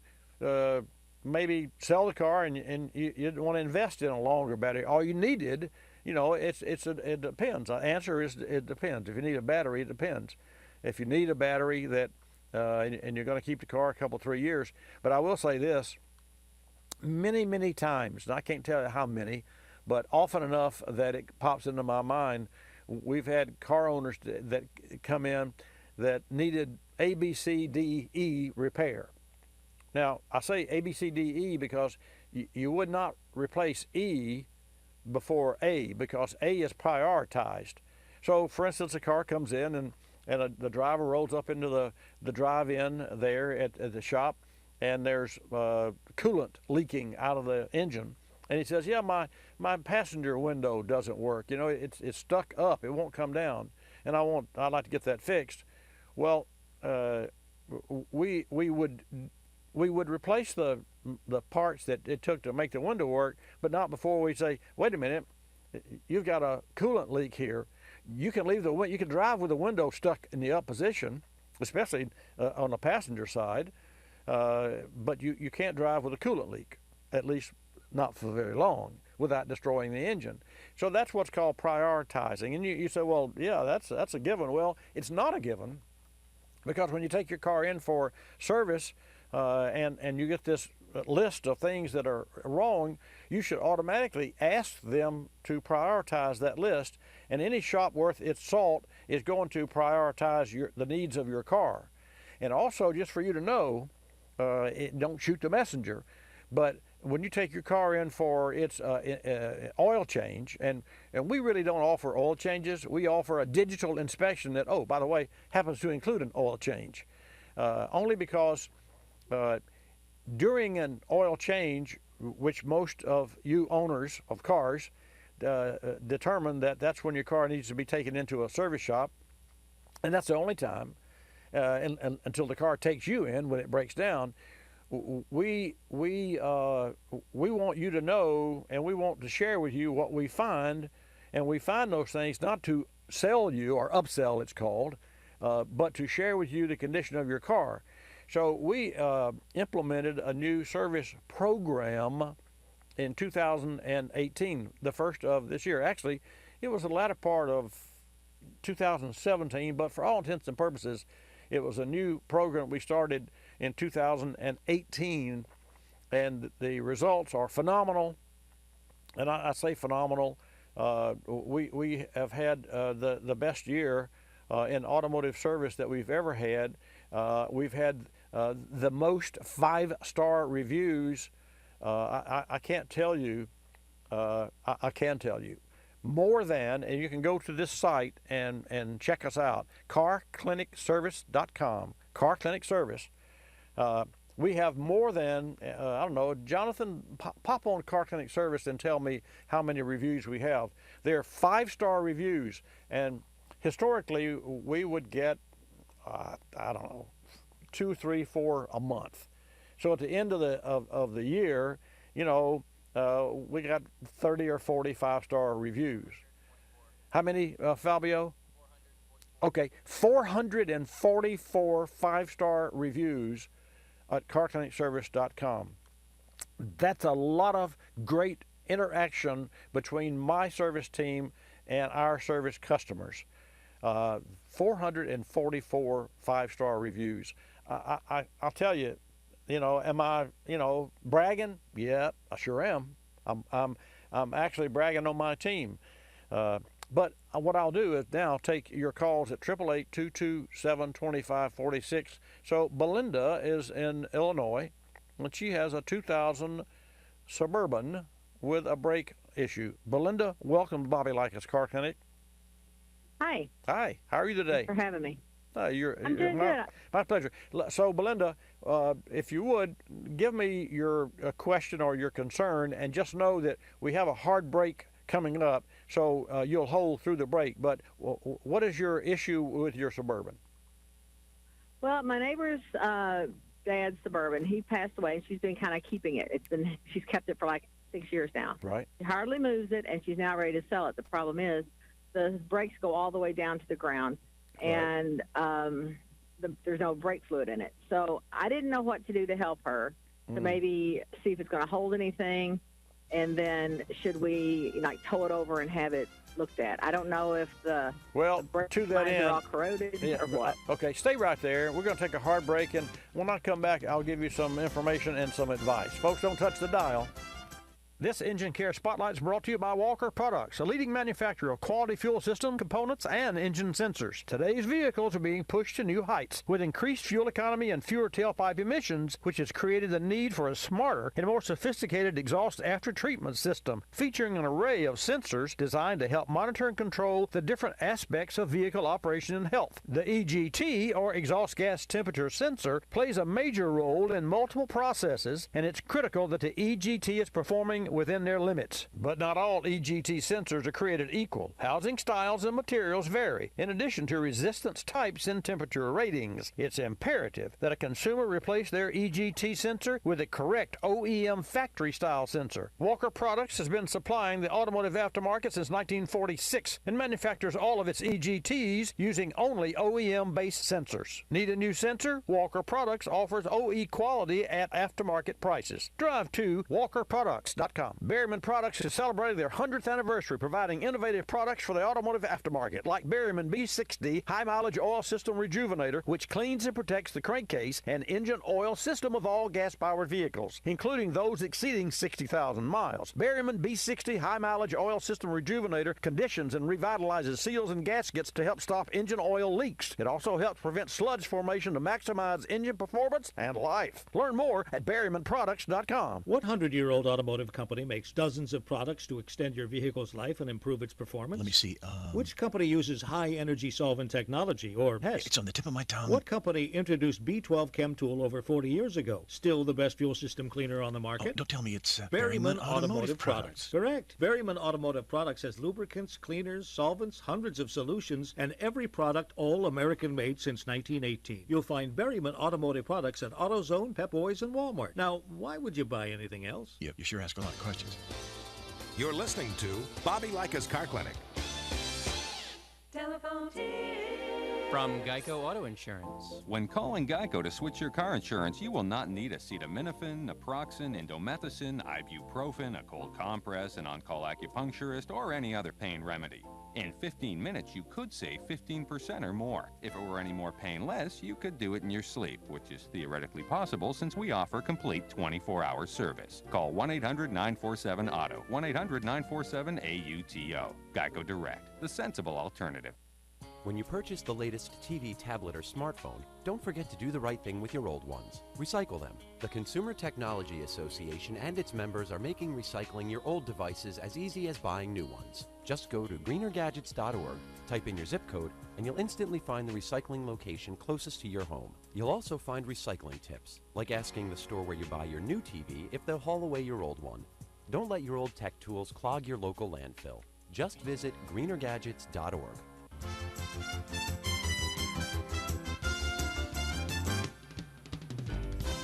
maybe sell the car and you didn't want to invest in a longer battery. All you needed, it depends. The answer is it depends. If you need a battery, it depends. If you need a battery that, and you're going to keep the car a couple, 3 years. But I will say this, many times, and I can't tell you how many, but often enough that it pops into my mind, we've had car owners that come in that needed A, B, C, D, E repair. Now, I say A, B, C, D, E because you would not replace E before A because A is prioritized. So, for instance, a car comes in and the driver rolls up into the drive-in there at the shop, and there's coolant leaking out of the engine. And he says, yeah, my passenger window doesn't work. It's stuck up. It won't come down. And I'd like to get that fixed. Well, we would replace the parts that it took to make the window work, but not before we say, wait a minute, you've got a coolant leak here. You can you can drive with the window stuck in the up position, especially on the passenger side, but you can't drive with a coolant leak, at least not for very long, without destroying the engine. So that's what's called prioritizing. And you say, well, yeah, that's a given. Well, it's not a given, because when you take your car in for service and you get this list of things that are wrong, you should automatically ask them to prioritize that list. And any shop worth its salt is going to prioritize the needs of your car. And also, just for you to know, don't shoot the messenger, but when you take your car in for its oil change, and we really don't offer oil changes, we offer a digital inspection that, oh, by the way, happens to include an oil change. Only because during an oil change, which most of you owners of cars determine that's when your car needs to be taken into a service shop, and that's the only time, until the car takes you in when it breaks down. We want you to know, and we want to share with you what we find, and we find those things not to sell you, or upsell it's called, but to share with you the condition of your car. So we implemented a new service program in 2018, the first of this year. Actually, it was the latter part of 2017, but for all intents and purposes, it was a new program we started in 2018, and the results are phenomenal. And I say phenomenal. We have had the best year in automotive service that we've ever had. We've had the most 5-star reviews. I can't tell you. I can tell you more than, and you can go to this site and check us out, carclinicservice.com. Car Clinic Service. We have more than, I don't know, Jonathan, pop on Car Clinic Service and tell me how many reviews we have. They're 5-star reviews, and historically we would get, I don't know, 2, 3, 4 a month. So at the end of the year, we got 30 or 40 5-star reviews. How many, Fabio? Okay, 444 5-star reviews at carclinicservice.com. That's a lot of great interaction between my service team and our service customers. 444 5-star reviews. I'll tell you, am I, bragging? Yeah, I sure am. I'm actually bragging on my team. But what I'll do is now take your calls at 888-227-2546. So Belinda is in Illinois, and she has a 2000 Suburban with a brake issue. Belinda, welcome to Bobby Likis Car Clinic. Hi. Hi. How are you today? Thanks for having me. I'm doing good. My pleasure. So, Belinda, if you would, give me your question or your concern, and just know that we have a hard break coming up, so you'll hold through the break. But what is your issue with your Suburban? Well, my neighbor's dad's Suburban, he passed away, and she's been kind of keeping it. She's kept it for like 6 years now. Right. She hardly moves it, and she's now ready to sell it. The problem is the brakes go all the way down to the ground, and there's no brake fluid in it. So I didn't know what to do to help her, to maybe see if it's going to hold anything, and then should we tow it over and have it looked at. I don't know if the brake to that lines end, are all corroded or what. Okay, stay right there. We're going to take a hard break, and when I come back, I'll give you some information and some advice. Folks, don't touch the dial. This Engine Care Spotlight is brought to you by Walker Products, a leading manufacturer of quality fuel system components and engine sensors. Today's vehicles are being pushed to new heights with increased fuel economy and fewer tailpipe emissions, which has created the need for a smarter and more sophisticated exhaust after-treatment system, featuring an array of sensors designed to help monitor and control the different aspects of vehicle operation and health. The EGT, or exhaust gas temperature sensor, plays a major role in multiple processes, and it's critical that the EGT is performing within their limits. But not all EGT sensors are created equal. Housing styles and materials vary, in addition to resistance types and temperature ratings. It's imperative that a consumer replace their EGT sensor with a correct OEM factory-style sensor. Walker Products has been supplying the automotive aftermarket since 1946 and manufactures all of its EGTs using only OEM-based sensors. Need a new sensor? Walker Products offers OE quality at aftermarket prices. Drive to walkerproducts.com. Berryman Products is celebrating their 100th anniversary, providing innovative products for the automotive aftermarket, like Berryman B60 high-mileage oil system rejuvenator, which cleans and protects the crankcase and engine oil system of all gas-powered vehicles, including those exceeding 60,000 miles. Berryman B60 high-mileage oil system rejuvenator conditions and revitalizes seals and gaskets to help stop engine oil leaks. It also helps prevent sludge formation to maximize engine performance and life. Learn more at berrymanproducts.com. What 100-year-old automotive company makes dozens of products to extend your vehicle's life and improve its performance? Let me see. Which company uses high-energy solvent technology, or HEST? It's on the tip of my tongue. What company introduced B12 Chem Tool over 40 years ago? Still the best fuel system cleaner on the market? Oh, don't tell me it's Berryman Automotive Products. Correct. Berryman Automotive Products has lubricants, cleaners, solvents, hundreds of solutions, and every product all American-made since 1918. You'll find Berryman Automotive Products at AutoZone, Pep Boys, and Walmart. Now, why would you buy anything else? Yeah, you sure ask a lot of questions. You're listening to Bobby Likis Car Clinic. Telephone tip from Geico Auto Insurance. When calling Geico to switch your car insurance, you will not need acetaminophen, naproxen, indomethacin, ibuprofen, a cold compress, an on-call acupuncturist, or any other pain remedy. In 15 minutes, you could save 15% or more. If it were any more painless, you could do it in your sleep, which is theoretically possible since we offer complete 24-hour service. Call 1-800-947-AUTO, 1-800-947-AUTO. Geico Direct, the sensible alternative. When you purchase the latest TV, tablet, or smartphone, don't forget to do the right thing with your old ones. Recycle them. The Consumer Technology Association and its members are making recycling your old devices as easy as buying new ones. Just go to greenergadgets.org, type in your zip code, and you'll instantly find the recycling location closest to your home. You'll also find recycling tips, like asking the store where you buy your new TV if they'll haul away your old one. Don't let your old tech tools clog your local landfill. Just visit greenergadgets.org.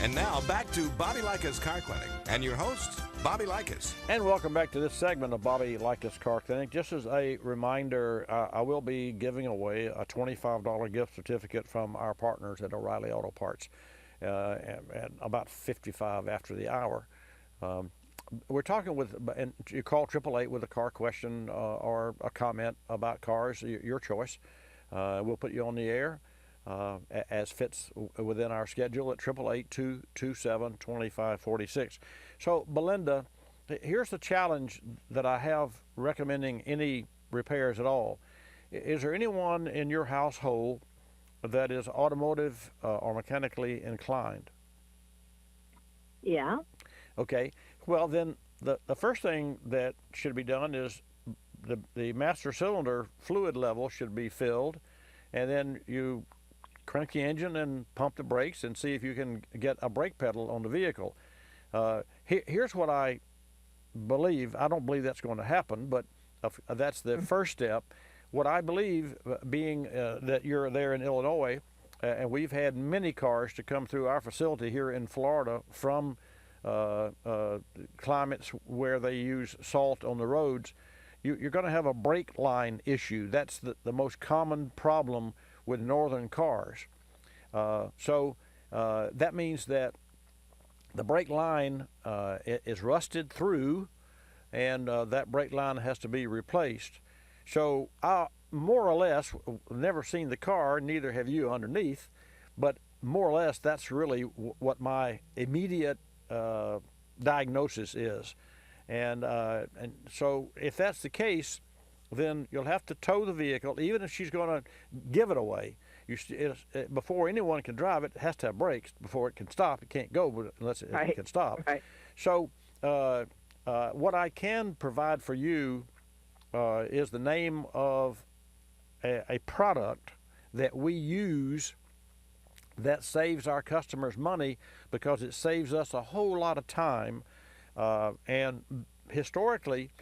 And now back to Bobby Likis Car Clinic and your host, Bobby Likis. And welcome back to this segment of Bobby Likis Car Clinic. Just as a reminder, I will be giving away a $25 gift certificate from our partners at O'Reilly Auto Parts at about 55 after the hour. We're talking with, and you call 888 with a car question or a comment about cars, your choice. We'll put you on the air as fits within our schedule at 888-227-2546. So, Belinda, here's the challenge that I have recommending any repairs at all. Is there anyone in your household that is automotive or mechanically inclined? Yeah. Okay. Well, then the first thing that should be done is the master cylinder fluid level should be filled, and then you crank the engine and pump the brakes and see if you can get a brake pedal on the vehicle. Here's what I believe. I don't believe that's going to happen, but that's the first step. What I believe, being that you're there in Illinois, and we've had many cars to come through our facility here in Florida from climates where they use salt on the roads, you're going to have a brake line issue. That's the most common problem with northern cars. So that means that the brake line is rusted through, and that brake line has to be replaced. So I more or less never seen the car, neither have you underneath, but more or less that's really what my immediate diagnosis is. And so if that's the case, then you'll have to tow the vehicle, even if she's going to give it away. Before anyone can drive it, it has to have brakes. Before it can stop, it can't go unless it can stop. Right. So what I can provide for you is the name of a product that we use that saves our customers money, because it saves us a whole lot of time. And historically,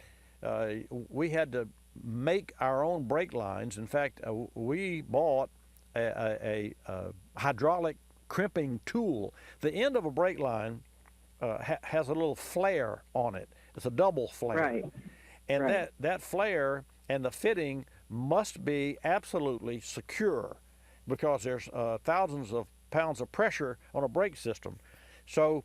we had to make our own brake lines. In fact, we bought a hydraulic crimping tool. The end of a brake line has a little flare on it. It's a double flare. Right. And that flare and the fitting must be absolutely secure, because there's thousands of pounds of pressure on a brake system. So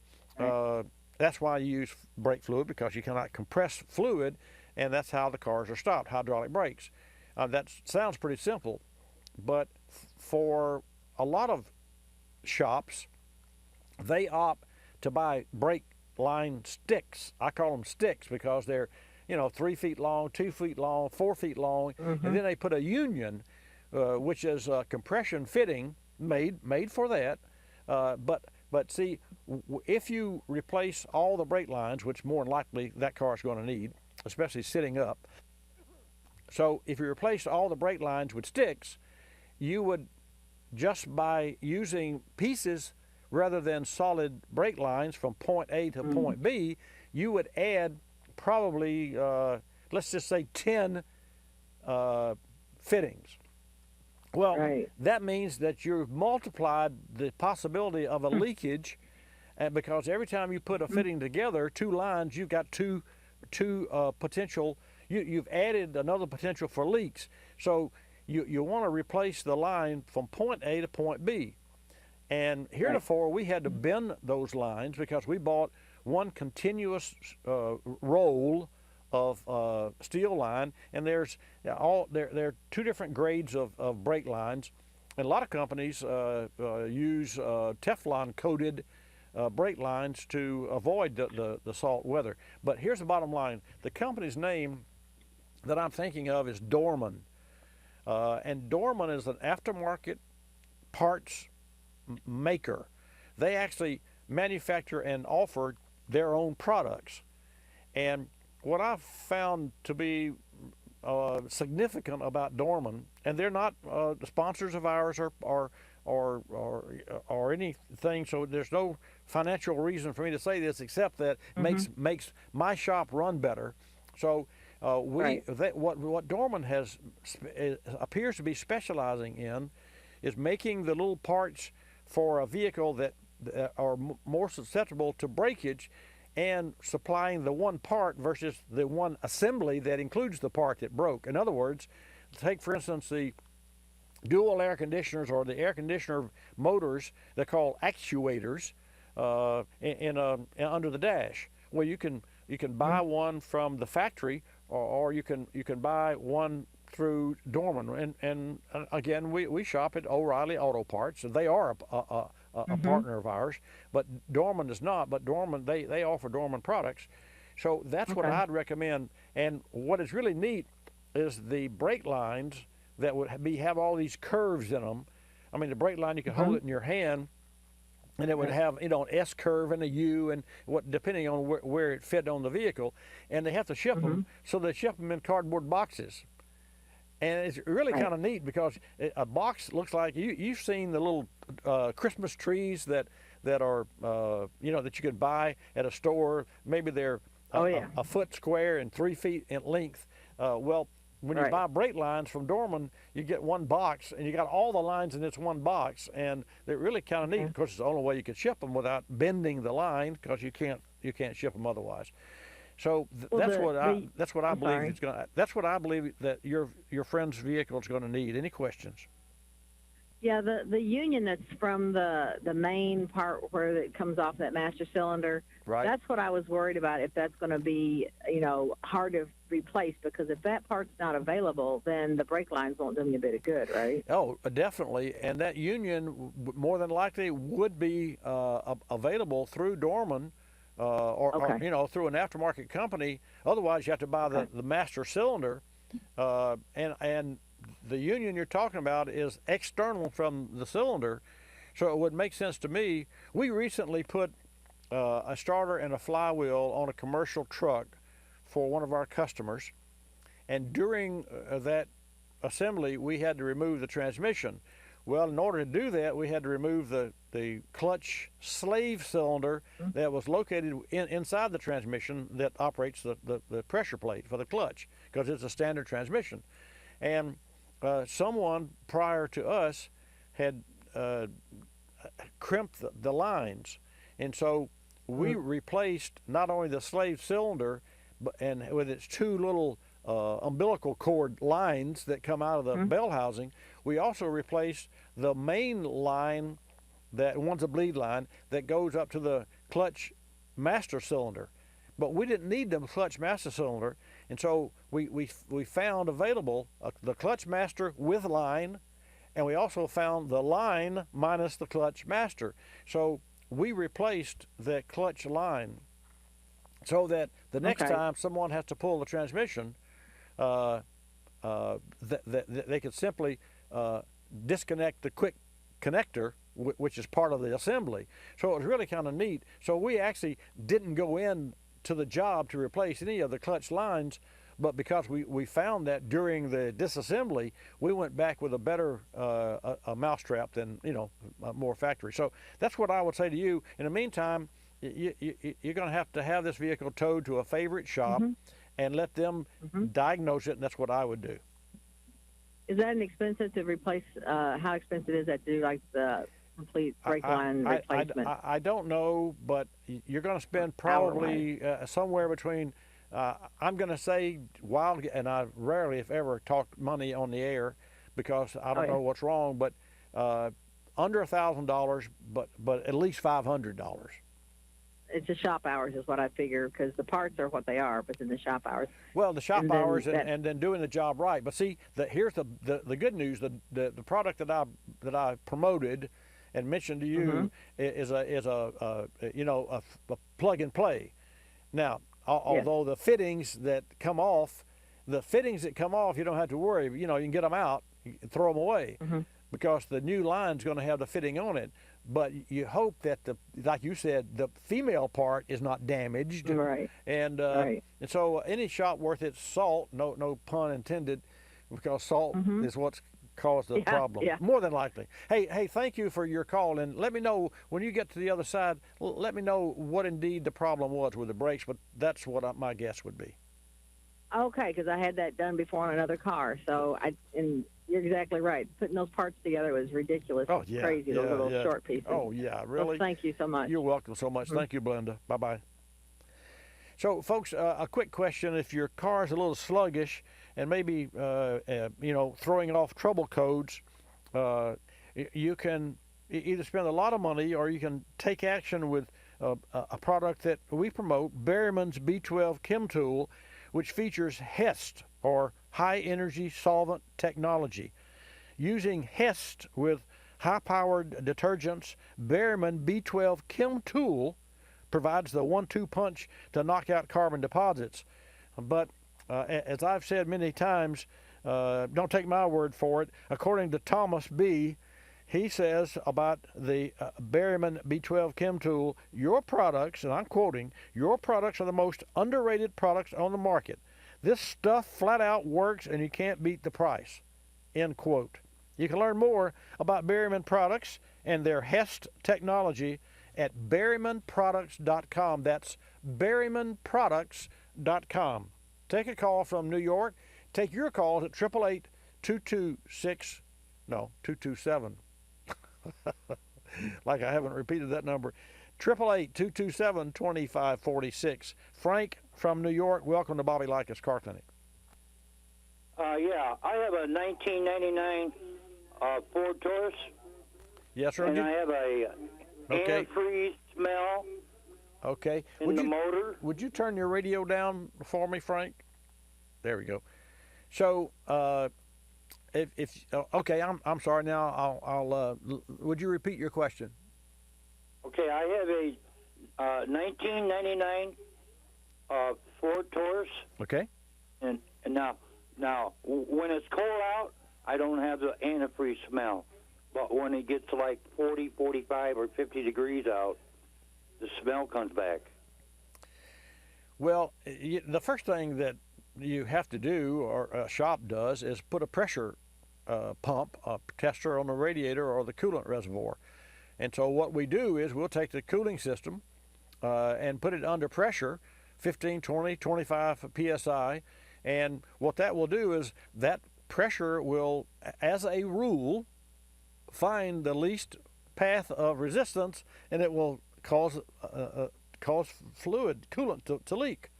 that's why you use brake fluid, because you cannot compress fluid, and that's how the cars are stopped, hydraulic brakes. That sounds pretty simple, but for a lot of shops, they opt to buy brake line sticks. I call them sticks because they're 3 feet long, 2 feet long, 4 feet long, and then they put a union, which is a compression fitting made for that. But see, if you replace all the brake lines, which more than likely that car is going to need, especially sitting up. So if you replace all the brake lines with sticks, you would, just by using pieces rather than solid brake lines from point A to point B, you would add probably, let's just say 10 fittings. Well, that means that you've multiplied the possibility of a leakage, and because every time you put a fitting together, two lines, you've got two potential. You've added another potential for leaks. So you want to replace the line from point A to point B. And heretofore, we had to bend those lines because we bought one continuous roll of steel line, and there are two different grades of brake lines, and a lot of companies use Teflon coated brake lines to avoid the salt weather. But here's the bottom line: the company's name that I'm thinking of is Dorman, and Dorman is an aftermarket parts maker. They actually manufacture and offer their own products, and what I've found to be significant about Dorman, and they're not sponsors of ours or anything, so there's no financial reason for me to say this except that makes my shop run better. So what Dorman appears to be specializing in is making the little parts for a vehicle that are more susceptible to breakage, and supplying the one part versus the one assembly that includes the part that broke. In other words, take for instance the dual air conditioners or the air conditioner motors. They're called actuators under the dash. Well, you can buy one from the factory, or you can buy one through Dorman. And again, we shop at O'Reilly Auto Parts, and they are a partner of ours, but Dorman is not. But Dorman, they offer Dorman products, so that's what I'd recommend. And what is really neat is the brake lines that would have all these curves in them. I mean, the brake line, you can hold it in your hand, and it would have an S curve and a U, and depending on where it fit on the vehicle. And they have to ship them, so they ship them in cardboard boxes. And it's really kind of neat because a box looks like you've seen the little Christmas trees that are that you could buy at a store. Maybe they're a foot square and 3 feet in length. Well, when you buy brake lines from Dorman, you get one box, and you got all the lines in this one box, and they're really kind of neat. Of course, it's the only way you could ship them without bending the line, because you can't ship them otherwise. So that's what I believe it's going. That's what I believe that your friend's vehicle is going to need. Any questions? Yeah, the union that's from the main part where it comes off that master cylinder. Right. That's what I was worried about. If that's going to be hard to replace, because if that part's not available, then the brake lines won't do me a bit of good, right? Oh, definitely. And that union more than likely would be available through Dorman. Or through an aftermarket company. Otherwise, you have to buy the master cylinder, and the union you're talking about is external from the cylinder, so it would make sense to me. We recently put a starter and a flywheel on a commercial truck for one of our customers, and during that assembly, we had to remove the transmission. Well, in order to do that, we had to remove the clutch slave cylinder that was located inside the transmission that operates the pressure plate for the clutch, because it's a standard transmission. And someone prior to us had crimped the lines. And so we replaced not only the slave cylinder, and with its two little umbilical cord lines that come out of the bell housing, we also replaced the main line, that one's a bleed line, that goes up to the clutch master cylinder. But we didn't need the clutch master cylinder, and so we found available the clutch master with line, and we also found the line minus the clutch master. So we replaced that clutch line so that the next time someone has to pull the transmission, they could simply disconnect the quick connector, which is part of the assembly. So it was really kind of neat. So we actually didn't go in to the job to replace any of the clutch lines, but because we found that during the disassembly, we went back with a better a mousetrap than more factory. So that's what I would say to you. In the meantime, you're going to have this vehicle towed to a favorite shop and let them diagnose it, and that's what I would do. Is that inexpensive to replace? How expensive is that to do like the complete brake line replacement? I don't know, but you're going to spend probably somewhere between, I'm going to say wild, and I rarely, if ever, talk money on the air because I don't know what's wrong, but under $1,000, but at least $500. It's the shop hours is what I figure, because the parts are what they are, but then the shop hours. Well, the shop hours and then doing the job right. But see, here's the good news: the product that I promoted and mentioned to you is a plug and play. Now, although the fittings that come off, you don't have to worry. You can get them out, you can throw them away, because the new line's going to have the fitting on it. But you hope that like you said, the female part is not damaged. Right. And so any shop worth its salt, no pun intended, because salt is what's caused the problem. Yeah. More than likely. Hey, thank you for your call, and let me know when you get to the other side. Let me know what indeed the problem was with the brakes, but that's what my guess would be. Okay, because I had that done before on another car, so you're exactly right. Putting those parts together was ridiculous. Oh, yeah. Crazy, those little short pieces. Oh, yeah, really? Well, thank you so much. You're welcome so much. Thank you, Belinda. Bye-bye. So, folks, a quick question. If your car is a little sluggish and maybe, throwing off trouble codes, you can either spend a lot of money or you can take action with a product that we promote, Berryman's B12 Chem Tool, which features HEST, or High Energy Solvent Technology. Using HEST with high-powered detergents, Berryman B12 Chem Tool provides the 1-2 punch to knock out carbon deposits. But as I've said many times, don't take my word for it. According to Thomas B., he says about the Berryman B12 Chem Tool, your products, and I'm quoting, your products are the most underrated products on the market. This stuff flat out works and you can't beat the price, end quote. You can learn more about Berryman products and their HEST technology at berrymanproducts.com. That's berrymanproducts.com. Take a call from New York. Take your calls at 227. Like I haven't repeated that number. 888-227-2546. Frank from New York, welcome to Bobby Likis Car Clinic. Yeah, I have a 1999 Ford Taurus. Yes, sir. And I have a Okay. antifreeze smell Okay. in the motor. Would you turn your radio down for me, Frank? There we go. So, okay, I'm sorry. Now, I'll would you repeat your question? Okay, I have a 1999 Ford Taurus. Okay. And now, when it's cold out, I don't have the antifreeze smell. But when it gets to like 40, 45, or 50 degrees out, the smell comes back. Well, the first thing that you have to do, or a shop does, is put a pressure pump, a tester on the radiator or the coolant reservoir. And so what we do is we'll take the cooling system and put it under pressure, 15, 20, 25 psi. And what that will do is that pressure will, as a rule, find the least path of resistance, and it will cause fluid, coolant to leak.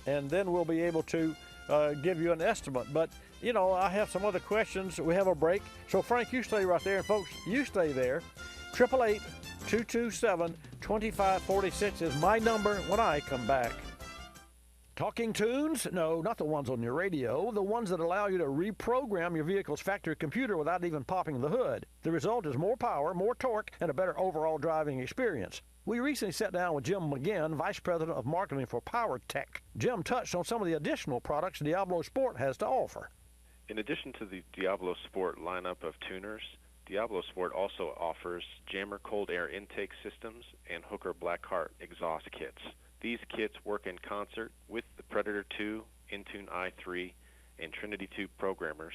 And then we'll be able to give you an estimate. But, you know, I have some other questions. We have a break. So, Frank, you stay right there. And, folks, you stay there. 888-227-2546 is my number when I come back. Talking tunes? No, not the ones on your radio. The ones that allow you to reprogram your vehicle's factory computer without even popping the hood. The result is more power, more torque, and a better overall driving experience. We recently sat down with Jim McGinn, Vice President of Marketing for PowerTech. Jim touched on some of the additional products Diablo Sport has to offer. In addition to the Diablo Sport lineup of tuners, Diablo Sport also offers Jammer cold air intake systems and Hooker Blackheart exhaust kits. These kits work in concert with the Predator 2, Intune i3, and Trinity 2 programmers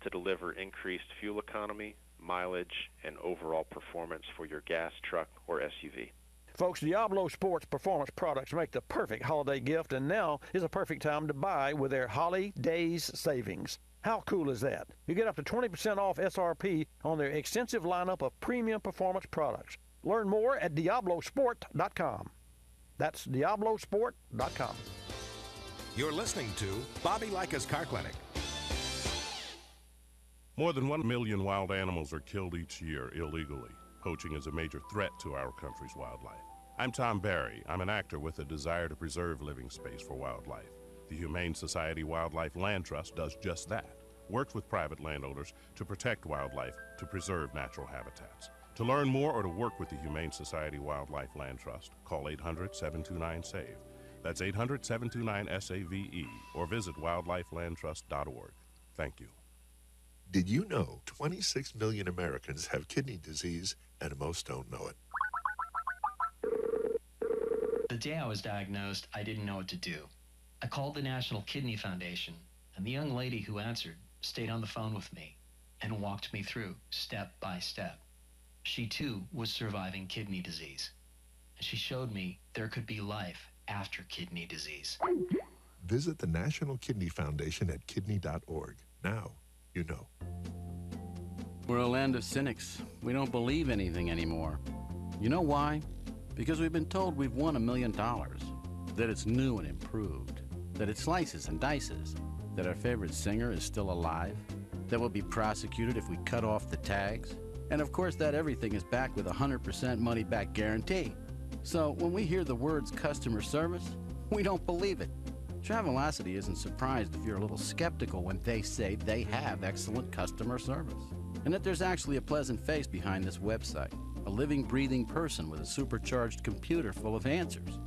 to deliver increased fuel economy, mileage, and overall performance for your gas truck or SUV. Folks, Diablo Sports performance products make the perfect holiday gift, and now is a perfect time to buy with their Holidays savings. How cool is that? You get up to 20% off SRP on their extensive lineup of premium performance products. Learn more at DiabloSport.com. That's DiabloSport.com. You're listening to Bobby Likis Car Clinic. More than 1 million wild animals are killed each year illegally. Poaching is a major threat to our country's wildlife. I'm Tom Barry. I'm an actor with a desire to preserve living space for wildlife. The Humane Society Wildlife Land Trust does just that. Works with private landowners to protect wildlife, to preserve natural habitats. To learn more or to work with the Humane Society Wildlife Land Trust, call 800-729-SAVE. That's 800-729-SAVE, or visit wildlifelandtrust.org. Thank you. Did you know 26 million Americans have kidney disease and most don't know it? The day I was diagnosed, I didn't know what to do. I called the National Kidney Foundation, and the young lady who answered stayed on the phone with me and walked me through step by step. She, too, was surviving kidney disease. And she showed me there could be life after kidney disease. Visit the National Kidney Foundation at kidney.org. Now, you know. We're a land of cynics. We don't believe anything anymore. You know why? Because we've been told we've won $1 million, that it's new and improved, that it slices and dices, that our favorite singer is still alive, that we'll be prosecuted if we cut off the tags, and of course that everything is backed with a 100% money-back guarantee. So when we hear the words customer service, we don't believe it. Travelocity isn't surprised if you're a little skeptical when they say they have excellent customer service, and that there's actually a pleasant face behind this website, a living, breathing person with a supercharged computer full of answers.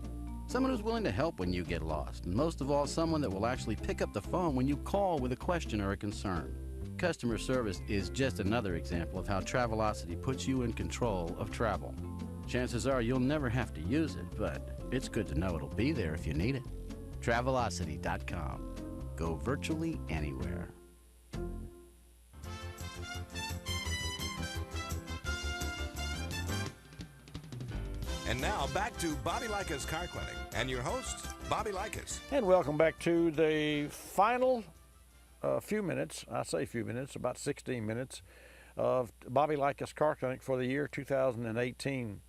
Someone who's willing to help when you get lost, and most of all, someone that will actually pick up the phone when you call with a question or a concern. Customer service is just another example of how Travelocity puts you in control of travel. Chances are you'll never have to use it, but it's good to know it'll be there if you need it. Travelocity.com. Go virtually anywhere. And now back to Bobby Likis Car Clinic and your host, Bobby Likis. And welcome back to the final few minutes, I say few minutes, about 16 minutes, of Bobby Likis Car Clinic for the year 2018.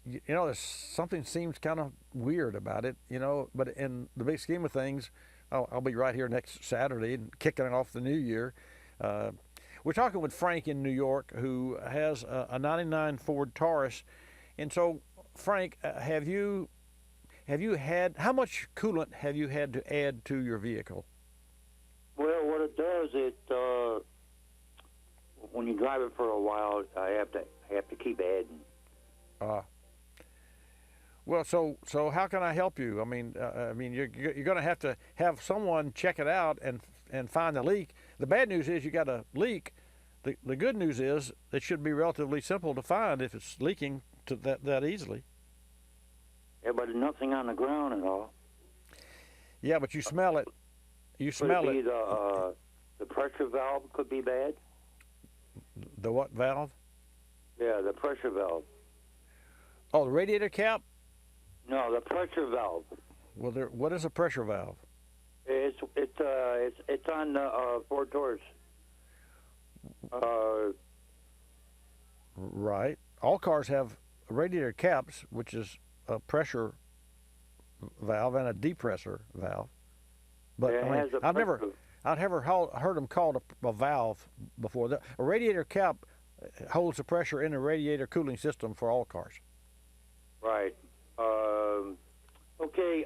You know, there's something seems kind of weird about it, you know, but in the big scheme of things, I'll be right here next Saturday and kicking off the new year. we're talking with Frank in New York, who has a 99 Ford Taurus. And so, Frank, have you had, how much coolant have you had to add to your vehicle? Well, what it does, when you drive it for a while, I have to keep adding. Well, so how can I help you? I mean, you're going to have someone check it out and find the leak. The bad news is you got a leak. The good news is it should be relatively simple to find if it's leaking to that easily. Yeah, but nothing on the ground at all. Yeah, but you smell it. You smell it. The pressure valve could be bad. The what valve? Yeah, the pressure valve. Oh, the radiator cap? No, the pressure valve. Well, what is a pressure valve? It's on the Ford Taurus. Right. All cars have radiator caps, which is a pressure valve and a depressor valve. But Yeah, it has a I've pressure. never heard them called a valve before. A radiator cap holds the pressure in the radiator cooling system for all cars. Right. Okay.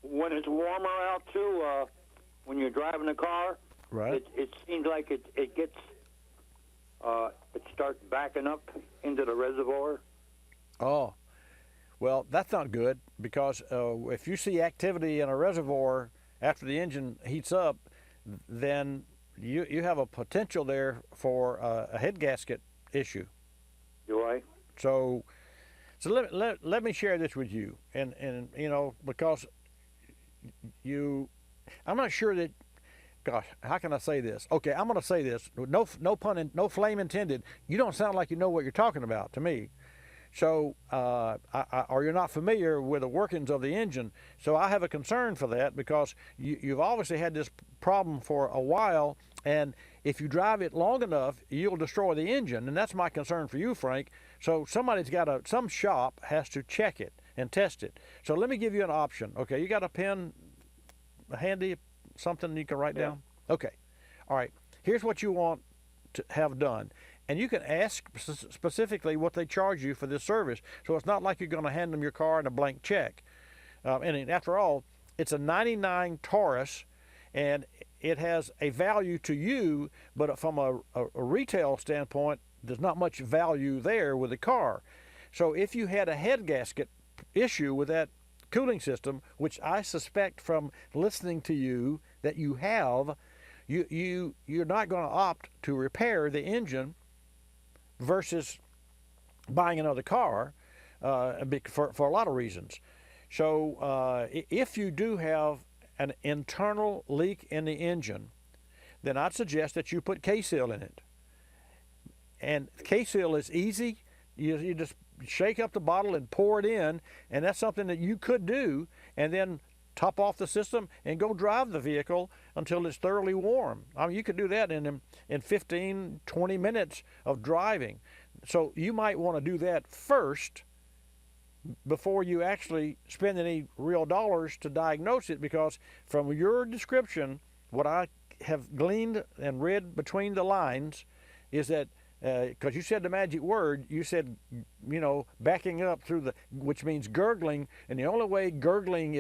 When it's warmer out too, when you're driving the car, right? It seems like it gets it starts backing up into the reservoir. Oh, well, that's not good, because if you see activity in a reservoir after the engine heats up, then you have a potential there for a head gasket issue. Do I? So let me share this with you, and because I'm not sure that. Gosh, how can I say this? Okay, I'm going to say this. No pun, no flame intended. You don't sound like you know what you're talking about to me. So, or you're not familiar with the workings of the engine. So I have a concern for that, because you've obviously had this problem for a while, and if you drive it long enough, you'll destroy the engine, and that's my concern for you, Frank. So some shop has to check it and test it. So let me give you an option. Okay, you got a pen handy, something you can write down? Okay. All right. Here's what you want to have done. And you can ask specifically what they charge you for this service. So it's not like you're going to hand them your car and a blank check. And after all, it's a 99 Taurus, and it has a value to you, but from a retail standpoint, there's not much value there with the car. So if you had a head gasket issue with that cooling system, which I suspect from listening to you that you have, you're not going to opt to repair the engine versus buying another car for a lot of reasons. So if you do have an internal leak in the engine, then I'd suggest that you put K-Seal in it. And K-Seal is easy. You just shake up the bottle and pour it in, and that's something that you could do, and then top off the system and go drive the vehicle until it's thoroughly warm. I mean, you could do that in 15, 20 minutes of driving. So you might want to do that first before you actually spend any real dollars to diagnose it, because from your description, what I have gleaned and read between the lines is that because you said the magic word, you said, backing up through which means gurgling, and the only way gurgling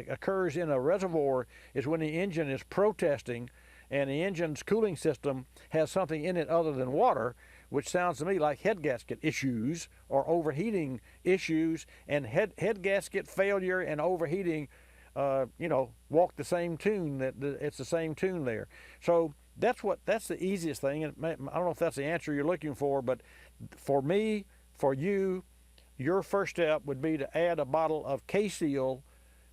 occurs in a reservoir is when the engine is protesting, and the engine's cooling system has something in it other than water, which sounds to me like head gasket issues or overheating issues, and head gasket failure and overheating, walk the same tune. It's the same tune there. So that's the easiest thing. And I don't know if that's the answer you're looking for, but for me, for you, your first step would be to add a bottle of K-Seal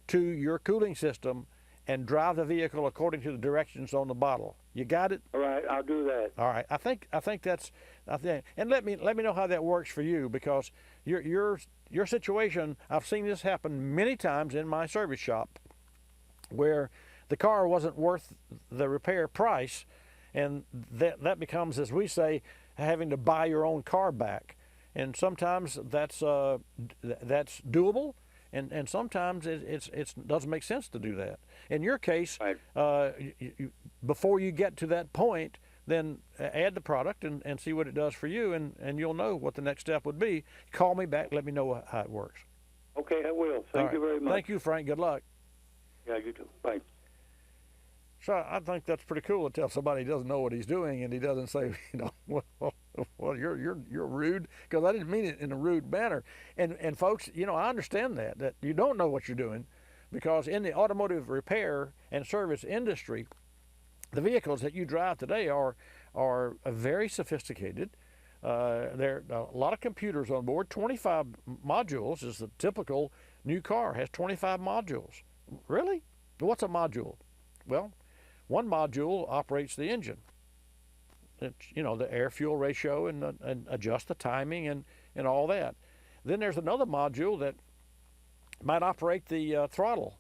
to your cooling system and drive the vehicle according to the directions on the bottle. You got it? All right, I'll do that. All right. I think that's. And let me know how that works for you, because your situation, I've seen this happen many times in my service shop, where the car wasn't worth the repair price, and that becomes, as we say, having to buy your own car back. And sometimes that's doable, And sometimes it doesn't make sense to do that. In your case, before you get to that point, then add the product and see what it does for you, and you'll know what the next step would be. Call me back. Let me know how it works. Okay, I will. Thank you very much. Thank you, Frank. Good luck. Yeah, you too. Bye. So I think that's pretty cool to tell somebody he doesn't know what he's doing, and he doesn't say, well, you're rude, because I didn't mean it in a rude manner. And folks, I understand that you don't know what you're doing, because in the automotive repair and service industry, the vehicles that you drive today are very sophisticated. There are a lot of computers on board. 25 modules is the typical new car, has 25 modules. Really? What's a module? Well, one module operates the engine. It's, the air-fuel ratio and adjust the timing and all that. Then there's another module that might operate the throttle,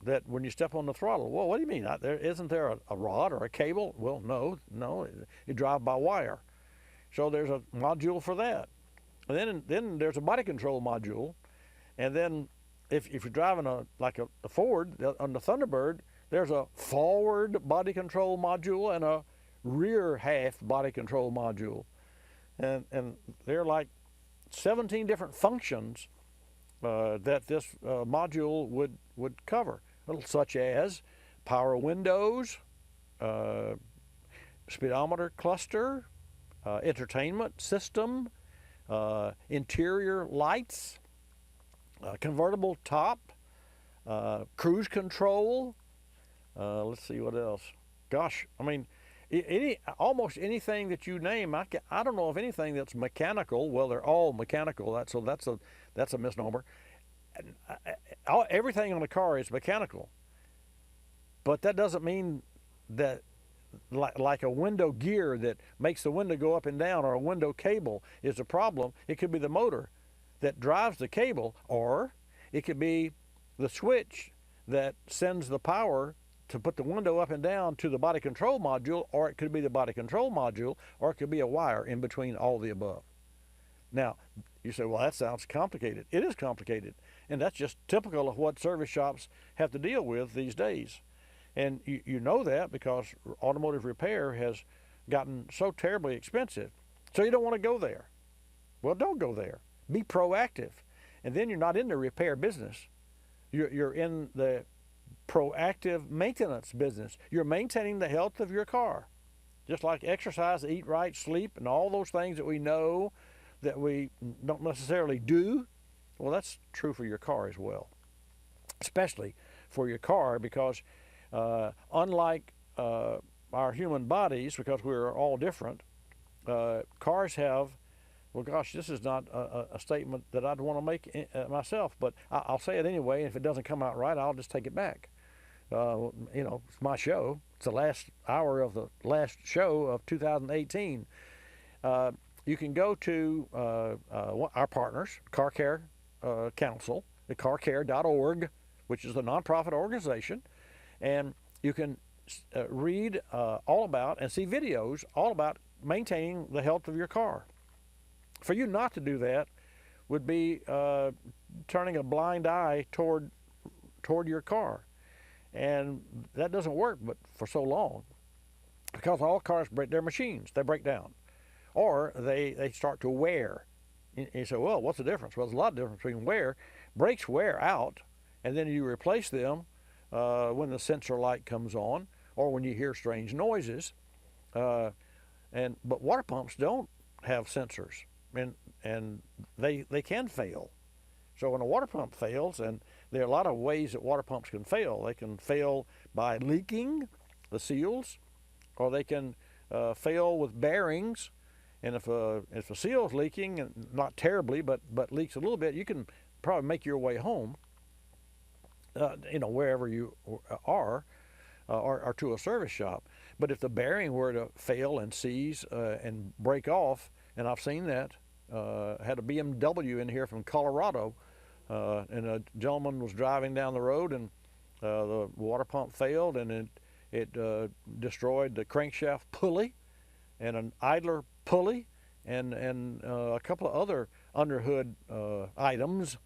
that when you step on the throttle. Well, what do you mean? Isn't there a rod or a cable? Well, no, you drive by wire. So there's a module for that. And then there's a body control module. And then if you're driving a Ford, on the Thunderbird, there's a forward body control module and a rear half body control module. And they're like 17 different functions that this module would cover, such as power windows, speedometer cluster, entertainment system, interior lights, convertible top, cruise control. Let's see what else. Gosh, I mean, almost anything that you name. I don't know of anything that's mechanical. Well, they're all mechanical. That's a misnomer. Everything on the car is mechanical, but that doesn't mean that like a window gear that makes the window go up and down, or a window cable is a problem. It could be the motor that drives the cable, or it could be the switch that sends the power to put the window up and down to the body control module, or it could be the body control module, or it could be a wire in between all the above. Now, you say, well, that sounds complicated. It is complicated, and that's just typical of what service shops have to deal with these days. And you know that because automotive repair has gotten so terribly expensive. So you don't want to go there. Well, don't go there. Be proactive. And then you're not in the repair business. You're in the proactive maintenance business. You're maintaining the health of your car. Just like exercise, eat right, sleep, and all those things that we know that we don't necessarily do. Well, that's true for your car as well. Especially for your car, because unlike our human bodies, because we're all different, cars have, well, gosh, this is not a statement that I'd want to make myself, but I'll say it anyway. If it doesn't come out right, I'll just take it back. It's my show. It's the last hour of the last show of 2018. You can go to our partners, Car Care Council, the carcare.org, which is a nonprofit organization, and you can read all about and see videos all about maintaining the health of your car. For you not to do that would be turning a blind eye toward your car. And that doesn't work but for so long, because all cars they're machines. They break down, or they start to wear. You say, well, what's the difference? Well, there's a lot of difference between wear. Brakes wear out, and then you replace them when the sensor light comes on, or when you hear strange noises. But water pumps don't have sensors, and they can fail. So when a water pump fails, and there are a lot of ways that water pumps can fail. They can fail by leaking the seals, or they can fail with bearings. And if a seal's leaking, and not terribly, but leaks a little bit, you can probably make your way home, wherever you are, or to a service shop. But if the bearing were to fail and seize and break off, and I've seen that, had a BMW in here from Colorado, and a gentleman was driving down the road, and the water pump failed, and it destroyed the crankshaft pulley and an idler pulley and a couple of other underhood items.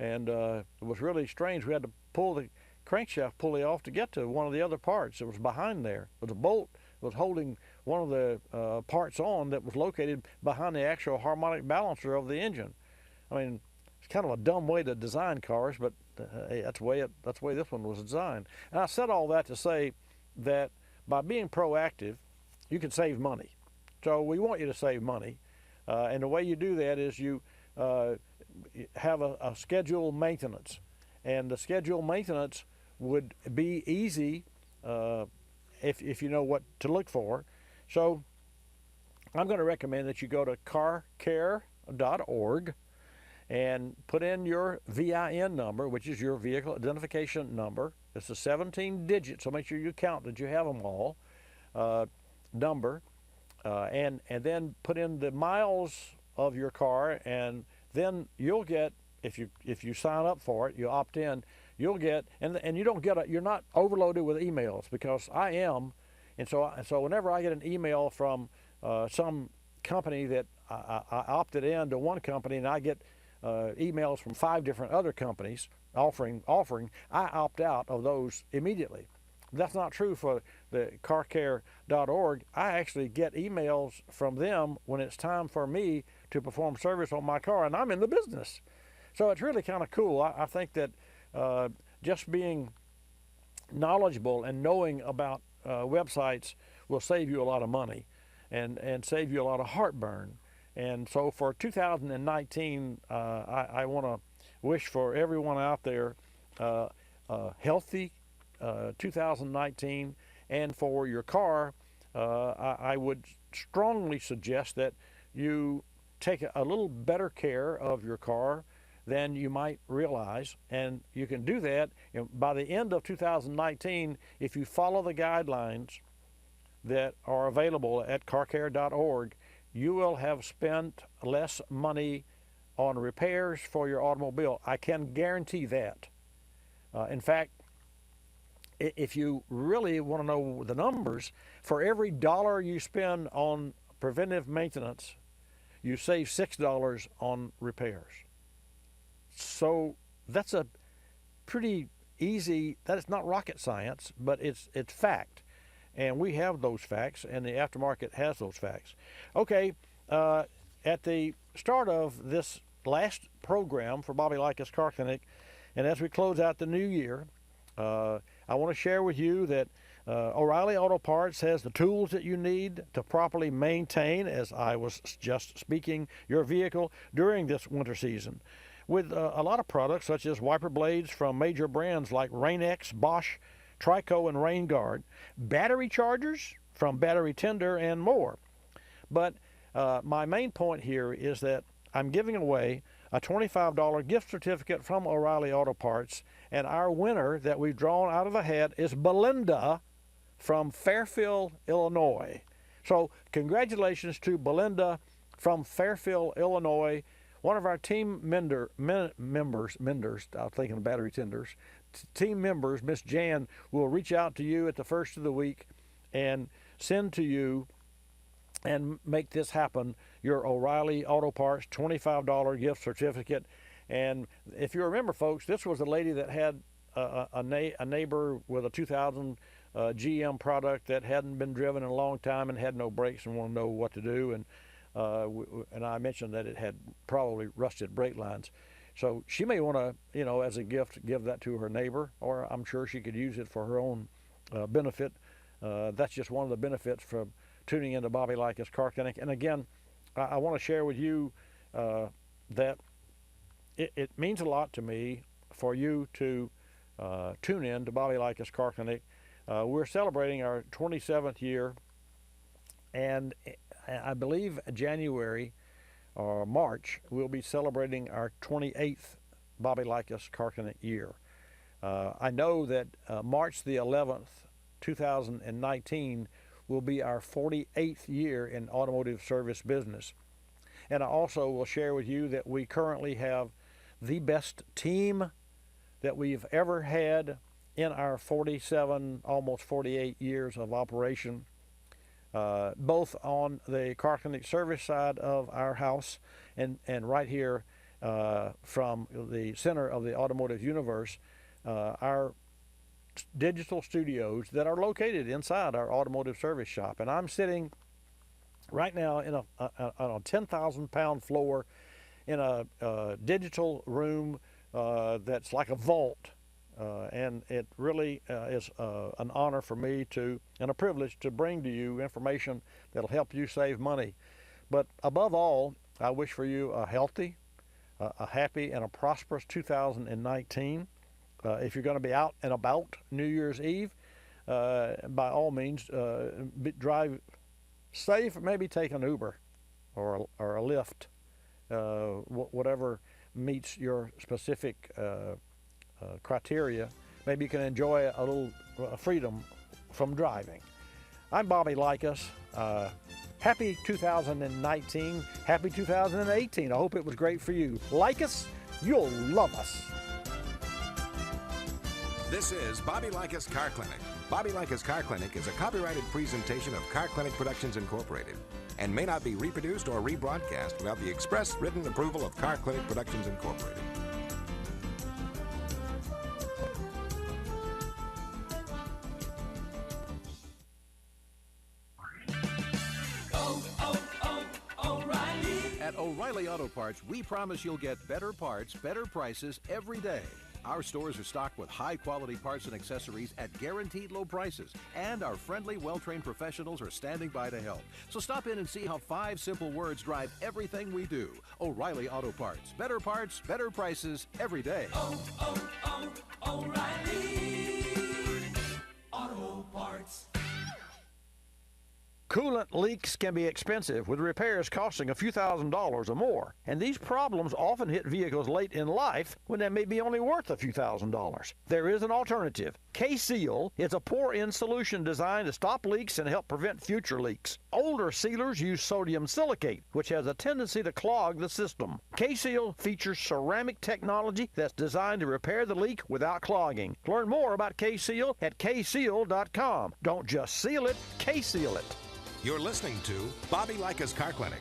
and it was really strange. We had to pull the crankshaft pulley off to get to one of the other parts. It was behind there. It was a bolt that was holding one of the parts on that was located behind the actual harmonic balancer of the engine. I mean, it's kind of a dumb way to design cars, but hey, that's the way this one was designed. And I said all that to say that by being proactive, you can save money. So we want you to save money, and the way you do that is you have a scheduled maintenance, and the scheduled maintenance would be easy if you know what to look for. So I'm going to recommend that you go to carcare.org and put in your VIN number, which is your vehicle identification number. It's a 17 digits, so make sure you count that you have them all. Number, and then put in the miles of your car, and then you'll get, if you sign up for it, you opt in, you'll get, and you don't get you're not overloaded with emails, because I am, and so whenever I get an email from some company that I opted in to one company, and I get emails from 5 different other companies offering, I opt out of those immediately. That's not true for the carcare.org. I actually get emails from them when it's time for me to perform service on my car, and I'm in the business. So it's really kind of cool. I think that just being knowledgeable and knowing about websites will save you a lot of money and save you a lot of heartburn. And so for 2019, I want to wish for everyone out there healthy 2019, and for your car, I would strongly suggest that you take a little better care of your car than you might realize, and you can do that by the end of 2019 if you follow the guidelines that are available at carcare.org. You will have spent less money on repairs for your automobile. I can guarantee that. In fact, if you really want to know the numbers, for every $1 you spend on preventive maintenance, you save $6 on repairs. So that's a pretty easy, that is not rocket science, but it's fact. And we have those facts, and the aftermarket has those facts. Okay, at the start of this last program for Bobby Likis Car Clinic, and as we close out the new year, I want to share with you that O'Reilly Auto Parts has the tools that you need to properly maintain, as I was just speaking, your vehicle during this winter season. With a lot of products such as wiper blades from major brands like Rain-X, Bosch, Trico, and Rain Guard, battery chargers from Battery Tender, and more. But my main point here is that I'm giving away a $25 gift certificate from O'Reilly Auto Parts, and our winner that we've drawn out of the hat is Belinda from Fairfield, Illinois. So congratulations to Belinda from Fairfield, Illinois. One of our team members, I was thinking of Battery Tenders, team members, Miss Jan, will reach out to you at the first of the week and send to you and make this happen, your O'Reilly Auto Parts $25 gift certificate. And if you remember, folks, this was a lady that had a neighbor with a 2000 GM product that hadn't been driven in a long time and had no brakes and wanted to know what to do. And I mentioned that it had probably rusted brake lines. So she may want to, as a gift, give that to her neighbor, or I'm sure she could use it for her own benefit. That's just one of the benefits from tuning into Bobby Likis Car Clinic. And again, I want to share with you that it means a lot to me for you to tune in to Bobby Likis Car Clinic. We're celebrating our 27th year, and I believe January or March we'll be celebrating our 28th Bobby Likis Car Clinic year. I know that March the 11th, 2019 will be our 48th year in automotive service business. And I also will share with you that we currently have the best team that we've ever had in our 47, almost 48 years of operation, both on the car clinic service side of our house and right here from the center of the automotive universe, our digital studios that are located inside our automotive service shop. And I'm sitting right now in on a 10,000-pound floor in a digital room that's like a vault. And it really is an honor for me and a privilege to bring to you information that'll help you save money. But above all, I wish for you a healthy, a happy, and a prosperous 2019. If you're going to be out and about New Year's Eve, by all means, drive safe. Maybe take an Uber or a Lyft, whatever meets your specific criteria. Maybe you can enjoy a little freedom from driving. I'm Bobby Likis. Happy 2019. Happy 2018. I hope it was great for you. Like us, you'll love us. This is Bobby Likis Car Clinic. Bobby Likis Car Clinic is a copyrighted presentation of Car Clinic Productions Incorporated and may not be reproduced or rebroadcast without the express written approval of Car Clinic Productions Incorporated. At O'Reilly Auto Parts, we promise you'll get better parts, better prices every day. Our stores are stocked with high-quality parts and accessories at guaranteed low prices, and our friendly, well-trained professionals are standing by to help. So stop in and see how 5 simple words drive everything we do. O'Reilly Auto Parts. Better parts, better prices every day. O'Reilly Auto Parts. Coolant leaks can be expensive, with repairs costing a few $1,000s or more. And these problems often hit vehicles late in life when they may be only worth a few $1,000s. There is an alternative. K-Seal is a pour-in solution designed to stop leaks and help prevent future leaks. Older sealers use sodium silicate, which has a tendency to clog the system. K-Seal features ceramic technology that's designed to repair the leak without clogging. Learn more about K-Seal at kseal.com. Don't just seal it, K-Seal it. You're listening to Bobby Likis Car Clinic.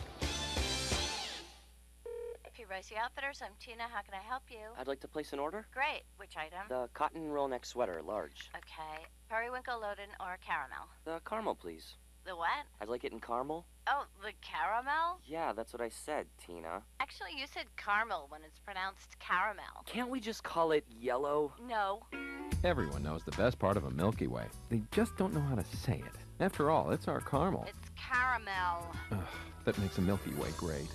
P. Ricey Outfitters, I'm Tina. How can I help you? I'd like to place an order. Great. Which item? The cotton roll neck sweater, large. Okay. Periwinkle, loaded, or caramel? The caramel, please. The what? I'd like it in caramel. Oh, the caramel? Yeah, that's what I said, Tina. Actually, you said caramel when it's pronounced caramel. Can't we just call it yellow? No. Everyone knows the best part of a Milky Way. They just don't know how to say it. After all, it's our caramel. It's caramel. Ugh, that makes a Milky Way great.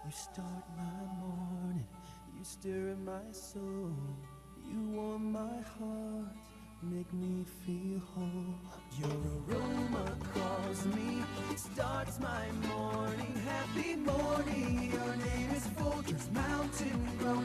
You start my morning, you stir in my soul, you warm my heart, make me feel whole. Your aroma calls me, starts my morning, happy morning. Your name is Folgers Mountain Road.